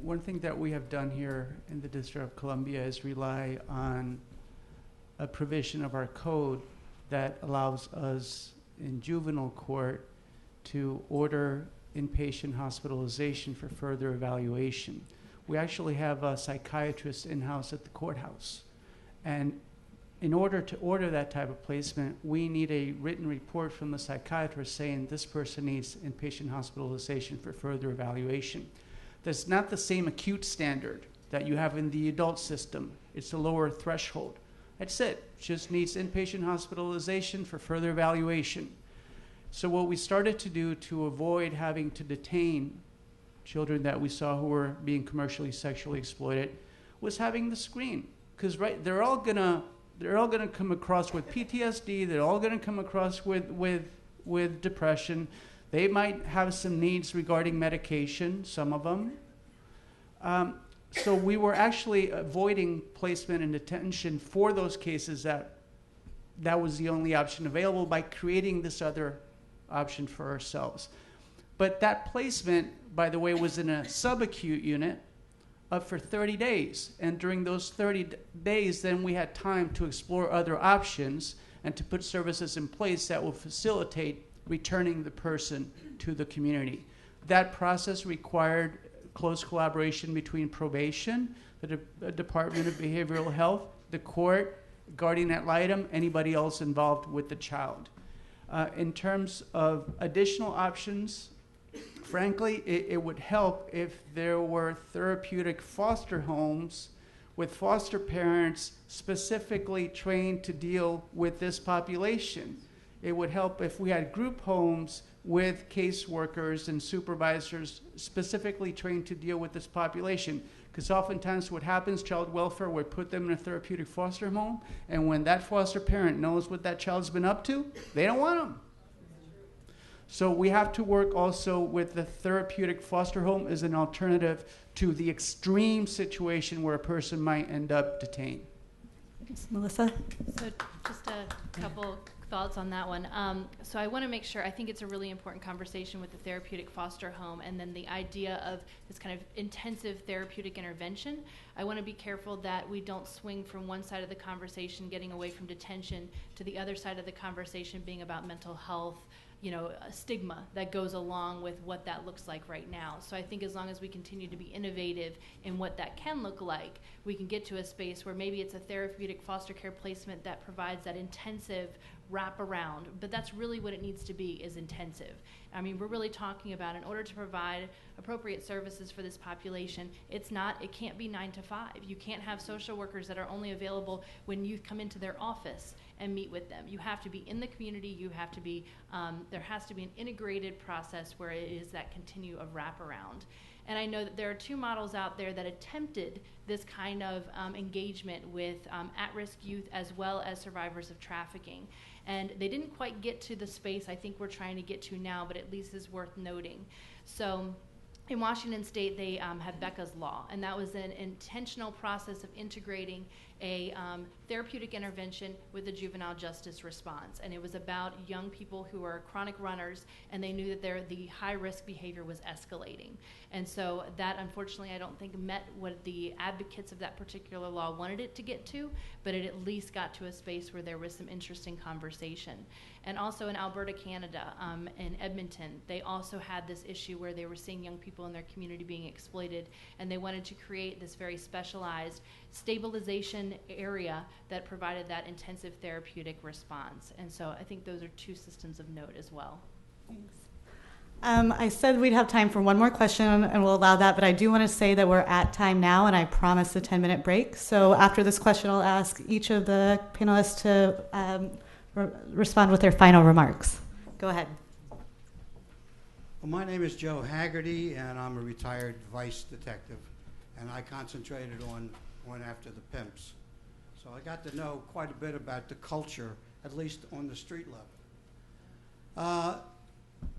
B: One thing that we have done here in the District of Columbia is rely on a provision of our code that allows us in juvenile court to order inpatient hospitalization for further evaluation. We actually have a psychiatrist in-house at the courthouse. And in order to order that type of placement, we need a written report from the psychiatrist saying this person needs inpatient hospitalization for further evaluation. That's not the same acute standard that you have in the adult system. It's a lower threshold. That's it. Just needs inpatient hospitalization for further evaluation. So what we started to do to avoid having to detain children that we saw who were being commercially sexually exploited was having the screen. Because they're all gonna come across with PTSD. They're all gonna come across with depression. They might have some needs regarding medication, some of them. So we were actually avoiding placement and detention for those cases that was the only option available by creating this other option for ourselves. But that placement, by the way, was in a subacute unit up for 30 days. And during those 30 days, then we had time to explore other options and to put services in place that will facilitate returning the person to the community. That process required close collaboration between probation, the Department of Behavioral Health, the court, guardian ad litem, anybody else involved with the child. In terms of additional options, frankly, it would help if there were therapeutic foster homes with foster parents specifically trained to deal with this population. It would help if we had group homes with caseworkers and supervisors specifically trained to deal with this population. Because oftentimes what happens, child welfare would put them in a therapeutic foster home, and when that foster parent knows what that child's been up to, they don't want them. So we have to work also with the therapeutic foster home as an alternative to the extreme situation where a person might end up detained.
A: Yes, Melissa?
F: So just a couple thoughts on that one. So I want to make sure, I think it's a really important conversation with the therapeutic foster home and then the idea of this kind of intensive therapeutic intervention. I want to be careful that we don't swing from one side of the conversation, getting away from detention, to the other side of the conversation being about mental health, you know, a stigma that goes along with what that looks like right now. So I think as long as we continue to be innovative in what that can look like, we can get to a space where maybe it's a therapeutic foster care placement that provides that intensive wraparound, but that's really what it needs to be, is intensive. I mean, we're really talking about, in order to provide appropriate services for this population, it can't be 9 to 5. You can't have social workers that are only available when you come into their office and meet with them. You have to be in the community. You have to be, there has to be an integrated process where it is that continue of wraparound. And I know that there are 2 models out there that attempted this kind of engagement with at-risk youth as well as survivors of trafficking. And they didn't quite get to the space I think we're trying to get to now, but at least is worth noting. So in Washington State, they had Becca's Law, and that was an intentional process of integrating a therapeutic intervention with a juvenile justice response. And it was about young people who are chronic runners, and they knew that the high-risk behavior was escalating. And so that, unfortunately, I don't think met what the advocates of that particular law wanted it to get to, but it at least got to a space where there was some interesting conversation. And also in Alberta, Canada, in Edmonton, they also had this issue where they were seeing young people in their community being exploited, and they wanted to create this very specialized stabilization area that provided that intensive therapeutic response. And so I think those are 2 systems of note as well.
A: Thanks. I said we'd have time for one more question, and we'll allow that, but I do want to say that we're at time now, and I promised a 10-minute break. So after this question, I'll ask each of the panelists to respond with their final remarks. Go ahead.
J: Well, my name is Joe Haggerty, and I'm a retired vice detective, and I concentrated on after the pimps. So I got to know quite a bit about the culture, at least on the street level.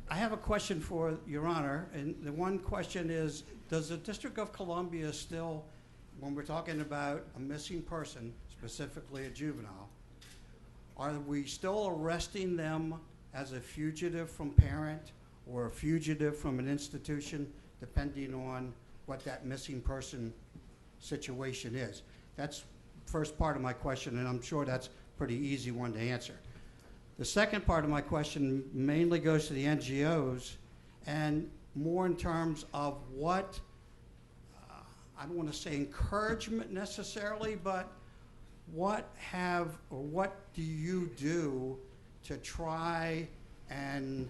J: I have a question for Your Honor, and the one question is, does the District of Columbia still, when we're talking about a missing person, specifically a juvenile, are we still arresting them as a fugitive from parent or a fugitive from an institution, depending on what that missing person situation is? That's the first part of my question, and I'm sure that's a pretty easy one to answer. The second part of my question mainly goes to the NGOs, and more in terms of what, I don't want to say encouragement necessarily, but what do you do to try and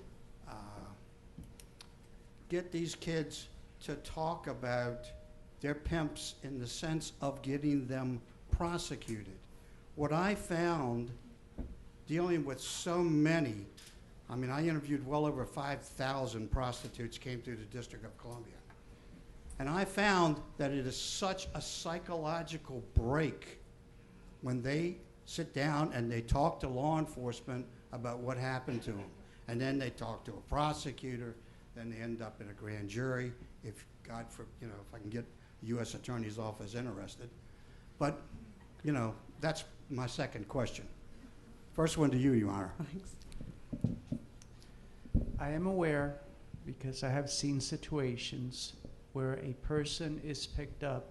J: get these kids to talk about their pimps in the sense of getting them prosecuted? What I found dealing with so many, I mean, I interviewed well over 5,000 prostitutes came through the District of Columbia. And I found that it is such a psychological break when they sit down and they talk to law enforcement about what happened to them. And then they talk to a prosecutor, then they end up in a grand jury, if God, if I can get the U.S. Attorney's Office interested. But, that's my second question. First one to you, Your Honor.
A: Thanks.
B: I am aware, because I have seen situations where a person is picked up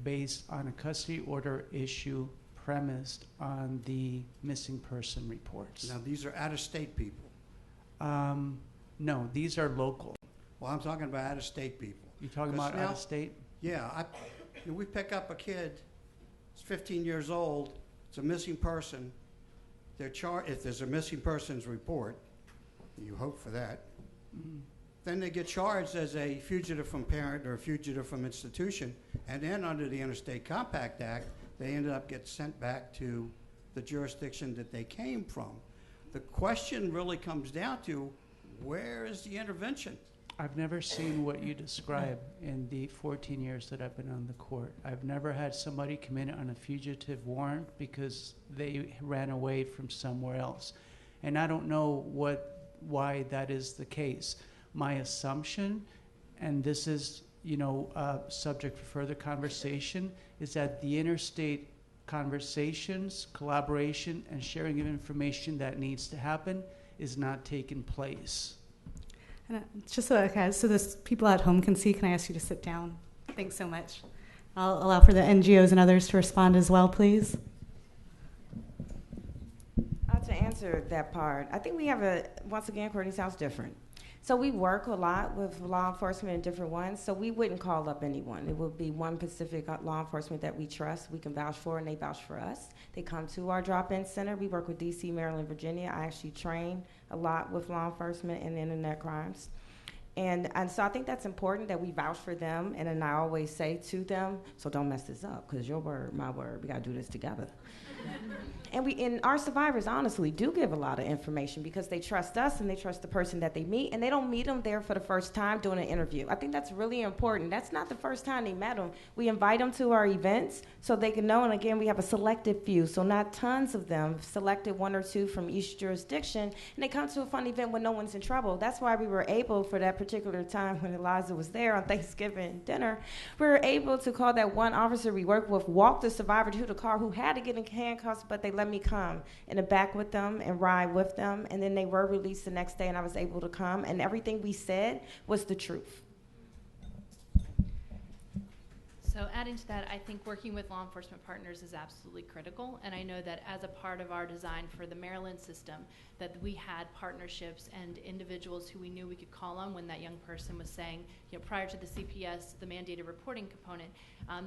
B: based on a custody order issue premised on the missing person reports.
J: Now, these are out-of-state people.
B: No, these are local.
J: Well, I'm talking about out-of-state people.
B: You talking about
J: now,
B: out-of-state?
J: Yeah, we pick up a kid, he's 15 years old, it's a missing person. They're if there's a missing persons report, you hope for that, then they get charged as a fugitive from parent or a fugitive from institution, and then under the Interstate Compact Act, they ended up getting sent back to the jurisdiction that they came from. The question really comes down to, where is the intervention?
B: I've never seen what you describe in the 14 years that I've been on the court. I've never had somebody come in on a fugitive warrant because they ran away from somewhere else. And I don't know why that is the case. My assumption, and this is subject for further conversation, is that the interstate conversations, collaboration, and sharing of information that needs to happen is not taking place.
A: And just so, okay, so this people at home can see, can I ask you to sit down? Thanks so much. I'll allow for the NGOs and others to respond as well, please.
E: To answer that part, I think we have once again, Courtney sounds different. So we work a lot with law enforcement and different ones, so we wouldn't call up anyone. It would be one specific law enforcement that we trust, we can vouch for, and they vouch for us. They come to our drop-in center. We work with DC, Maryland, Virginia. I actually train a lot with law enforcement and internet crimes. And so I think that's important that we vouch for them, and then I always say to them, so don't mess this up, because your word, my word, we got to do this together. And our survivors honestly do give a lot of information because they trust us and they trust the person that they meet, and they don't meet them there for the first time doing an interview. I think that's really important. That's not the first time they met them. We invite them to our events so they can know, and again, we have a selected few, so not tons of them, selected one or two from each jurisdiction, and they come to a fun event when no one's in trouble. That's why we were able, for that particular time when Eliza was there on Thanksgiving dinner, we were able to call that one officer we worked with, walk the survivor to the car who had to get in handcuffs, but they let me come in the back with them and ride with them, and then they were released the next day, and I was able to come, and everything we said was the truth.
F: So adding to that, I think working with law enforcement partners is absolutely critical, and I know that as a part of our design for the Maryland system, that we had partnerships and individuals who we knew we could call on when that young person was saying, you know, prior to the CPS, the mandated reporting component,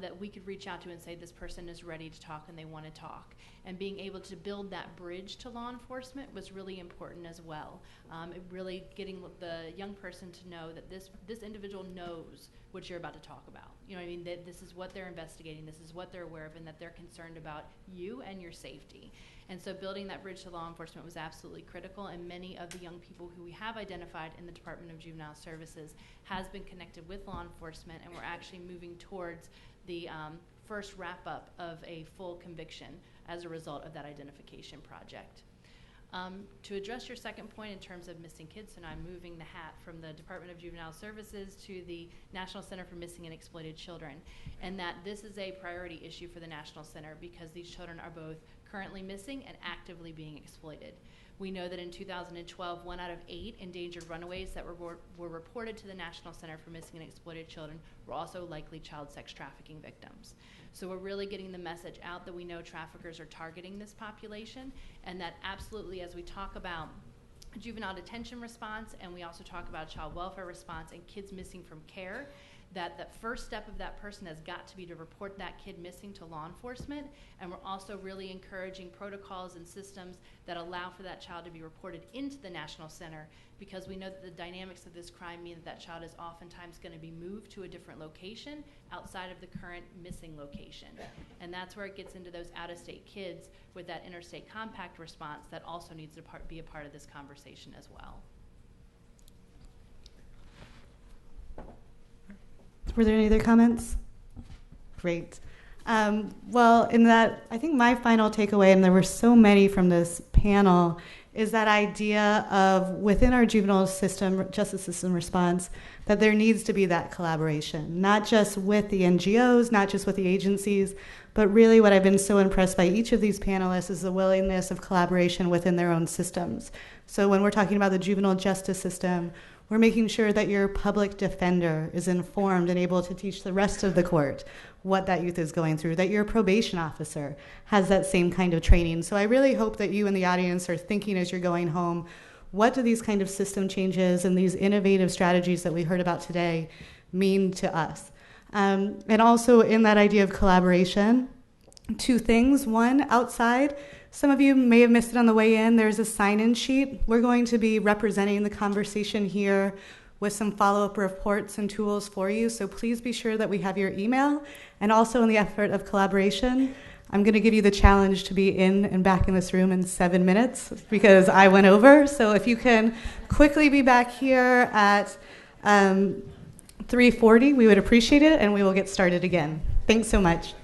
F: that we could reach out to and say this person is ready to talk and they want to talk. And being able to build that bridge to law enforcement was really important as well. Really getting the young person to know that this individual knows what you're about to talk about. You know what I mean? That this is what they're investigating, this is what they're aware of, and that they're concerned about you and your safety. And so building that bridge to law enforcement was absolutely critical, and many of the young people who we have identified in the Department of Juvenile Services has been connected with law enforcement, and we're actually moving towards the first wrap-up of a full conviction as a result of that identification project. To address your second point in terms of missing kids, and I'm moving the hat from the Department of Juvenile Services to the National Center for Missing and Exploited Children, and that this is a priority issue for the National Center because these children are both currently missing and actively being exploited. We know that in 2012, 1 out of 8 endangered runaways that were reported to the National Center for Missing and Exploited Children were also likely child sex trafficking victims. So we're really getting the message out that we know traffickers are targeting this population, and that absolutely, as we talk about juvenile detention response, and we also talk about child welfare response and kids missing from care, that the first step of that person has got to be to report that kid missing to law enforcement. And we're also really encouraging protocols and systems that allow for that child to be reported into the National Center, because we know that the dynamics of this crime mean that that child is oftentimes going to be moved to a different location outside of the current missing location. And that's where it gets into those out-of-state kids with that interstate compact response that also needs to be a part of this conversation as well.
A: Were there any other comments? Great. Well, in that, I think my final takeaway, and there were so many from this panel, is that idea of within our juvenile system, justice system response, that there needs to be that collaboration, not just with the NGOs, not just with the agencies, but really what I've been so impressed by each of these panelists is the willingness of collaboration within their own systems. So when we're talking about the juvenile justice system, we're making sure that your public defender is informed and able to teach the rest of the court what that youth is going through, that your probation officer has that same kind of training. So I really hope that you in the audience are thinking as you're going home, what do these kind of system changes and these innovative strategies that we heard about today mean to us? And also in that idea of collaboration, 2 things. One, outside, some of you may have missed it on the way in, there's a sign-in sheet. We're going to be representing the conversation here with some follow-up reports and tools for you, so please be sure that we have your email. And also in the effort of collaboration, I'm going to give you the challenge to be in and back in this room in 7 minutes because I went over. So if you can quickly be back here at 3:40, we would appreciate it, and we will get started again. Thanks so much.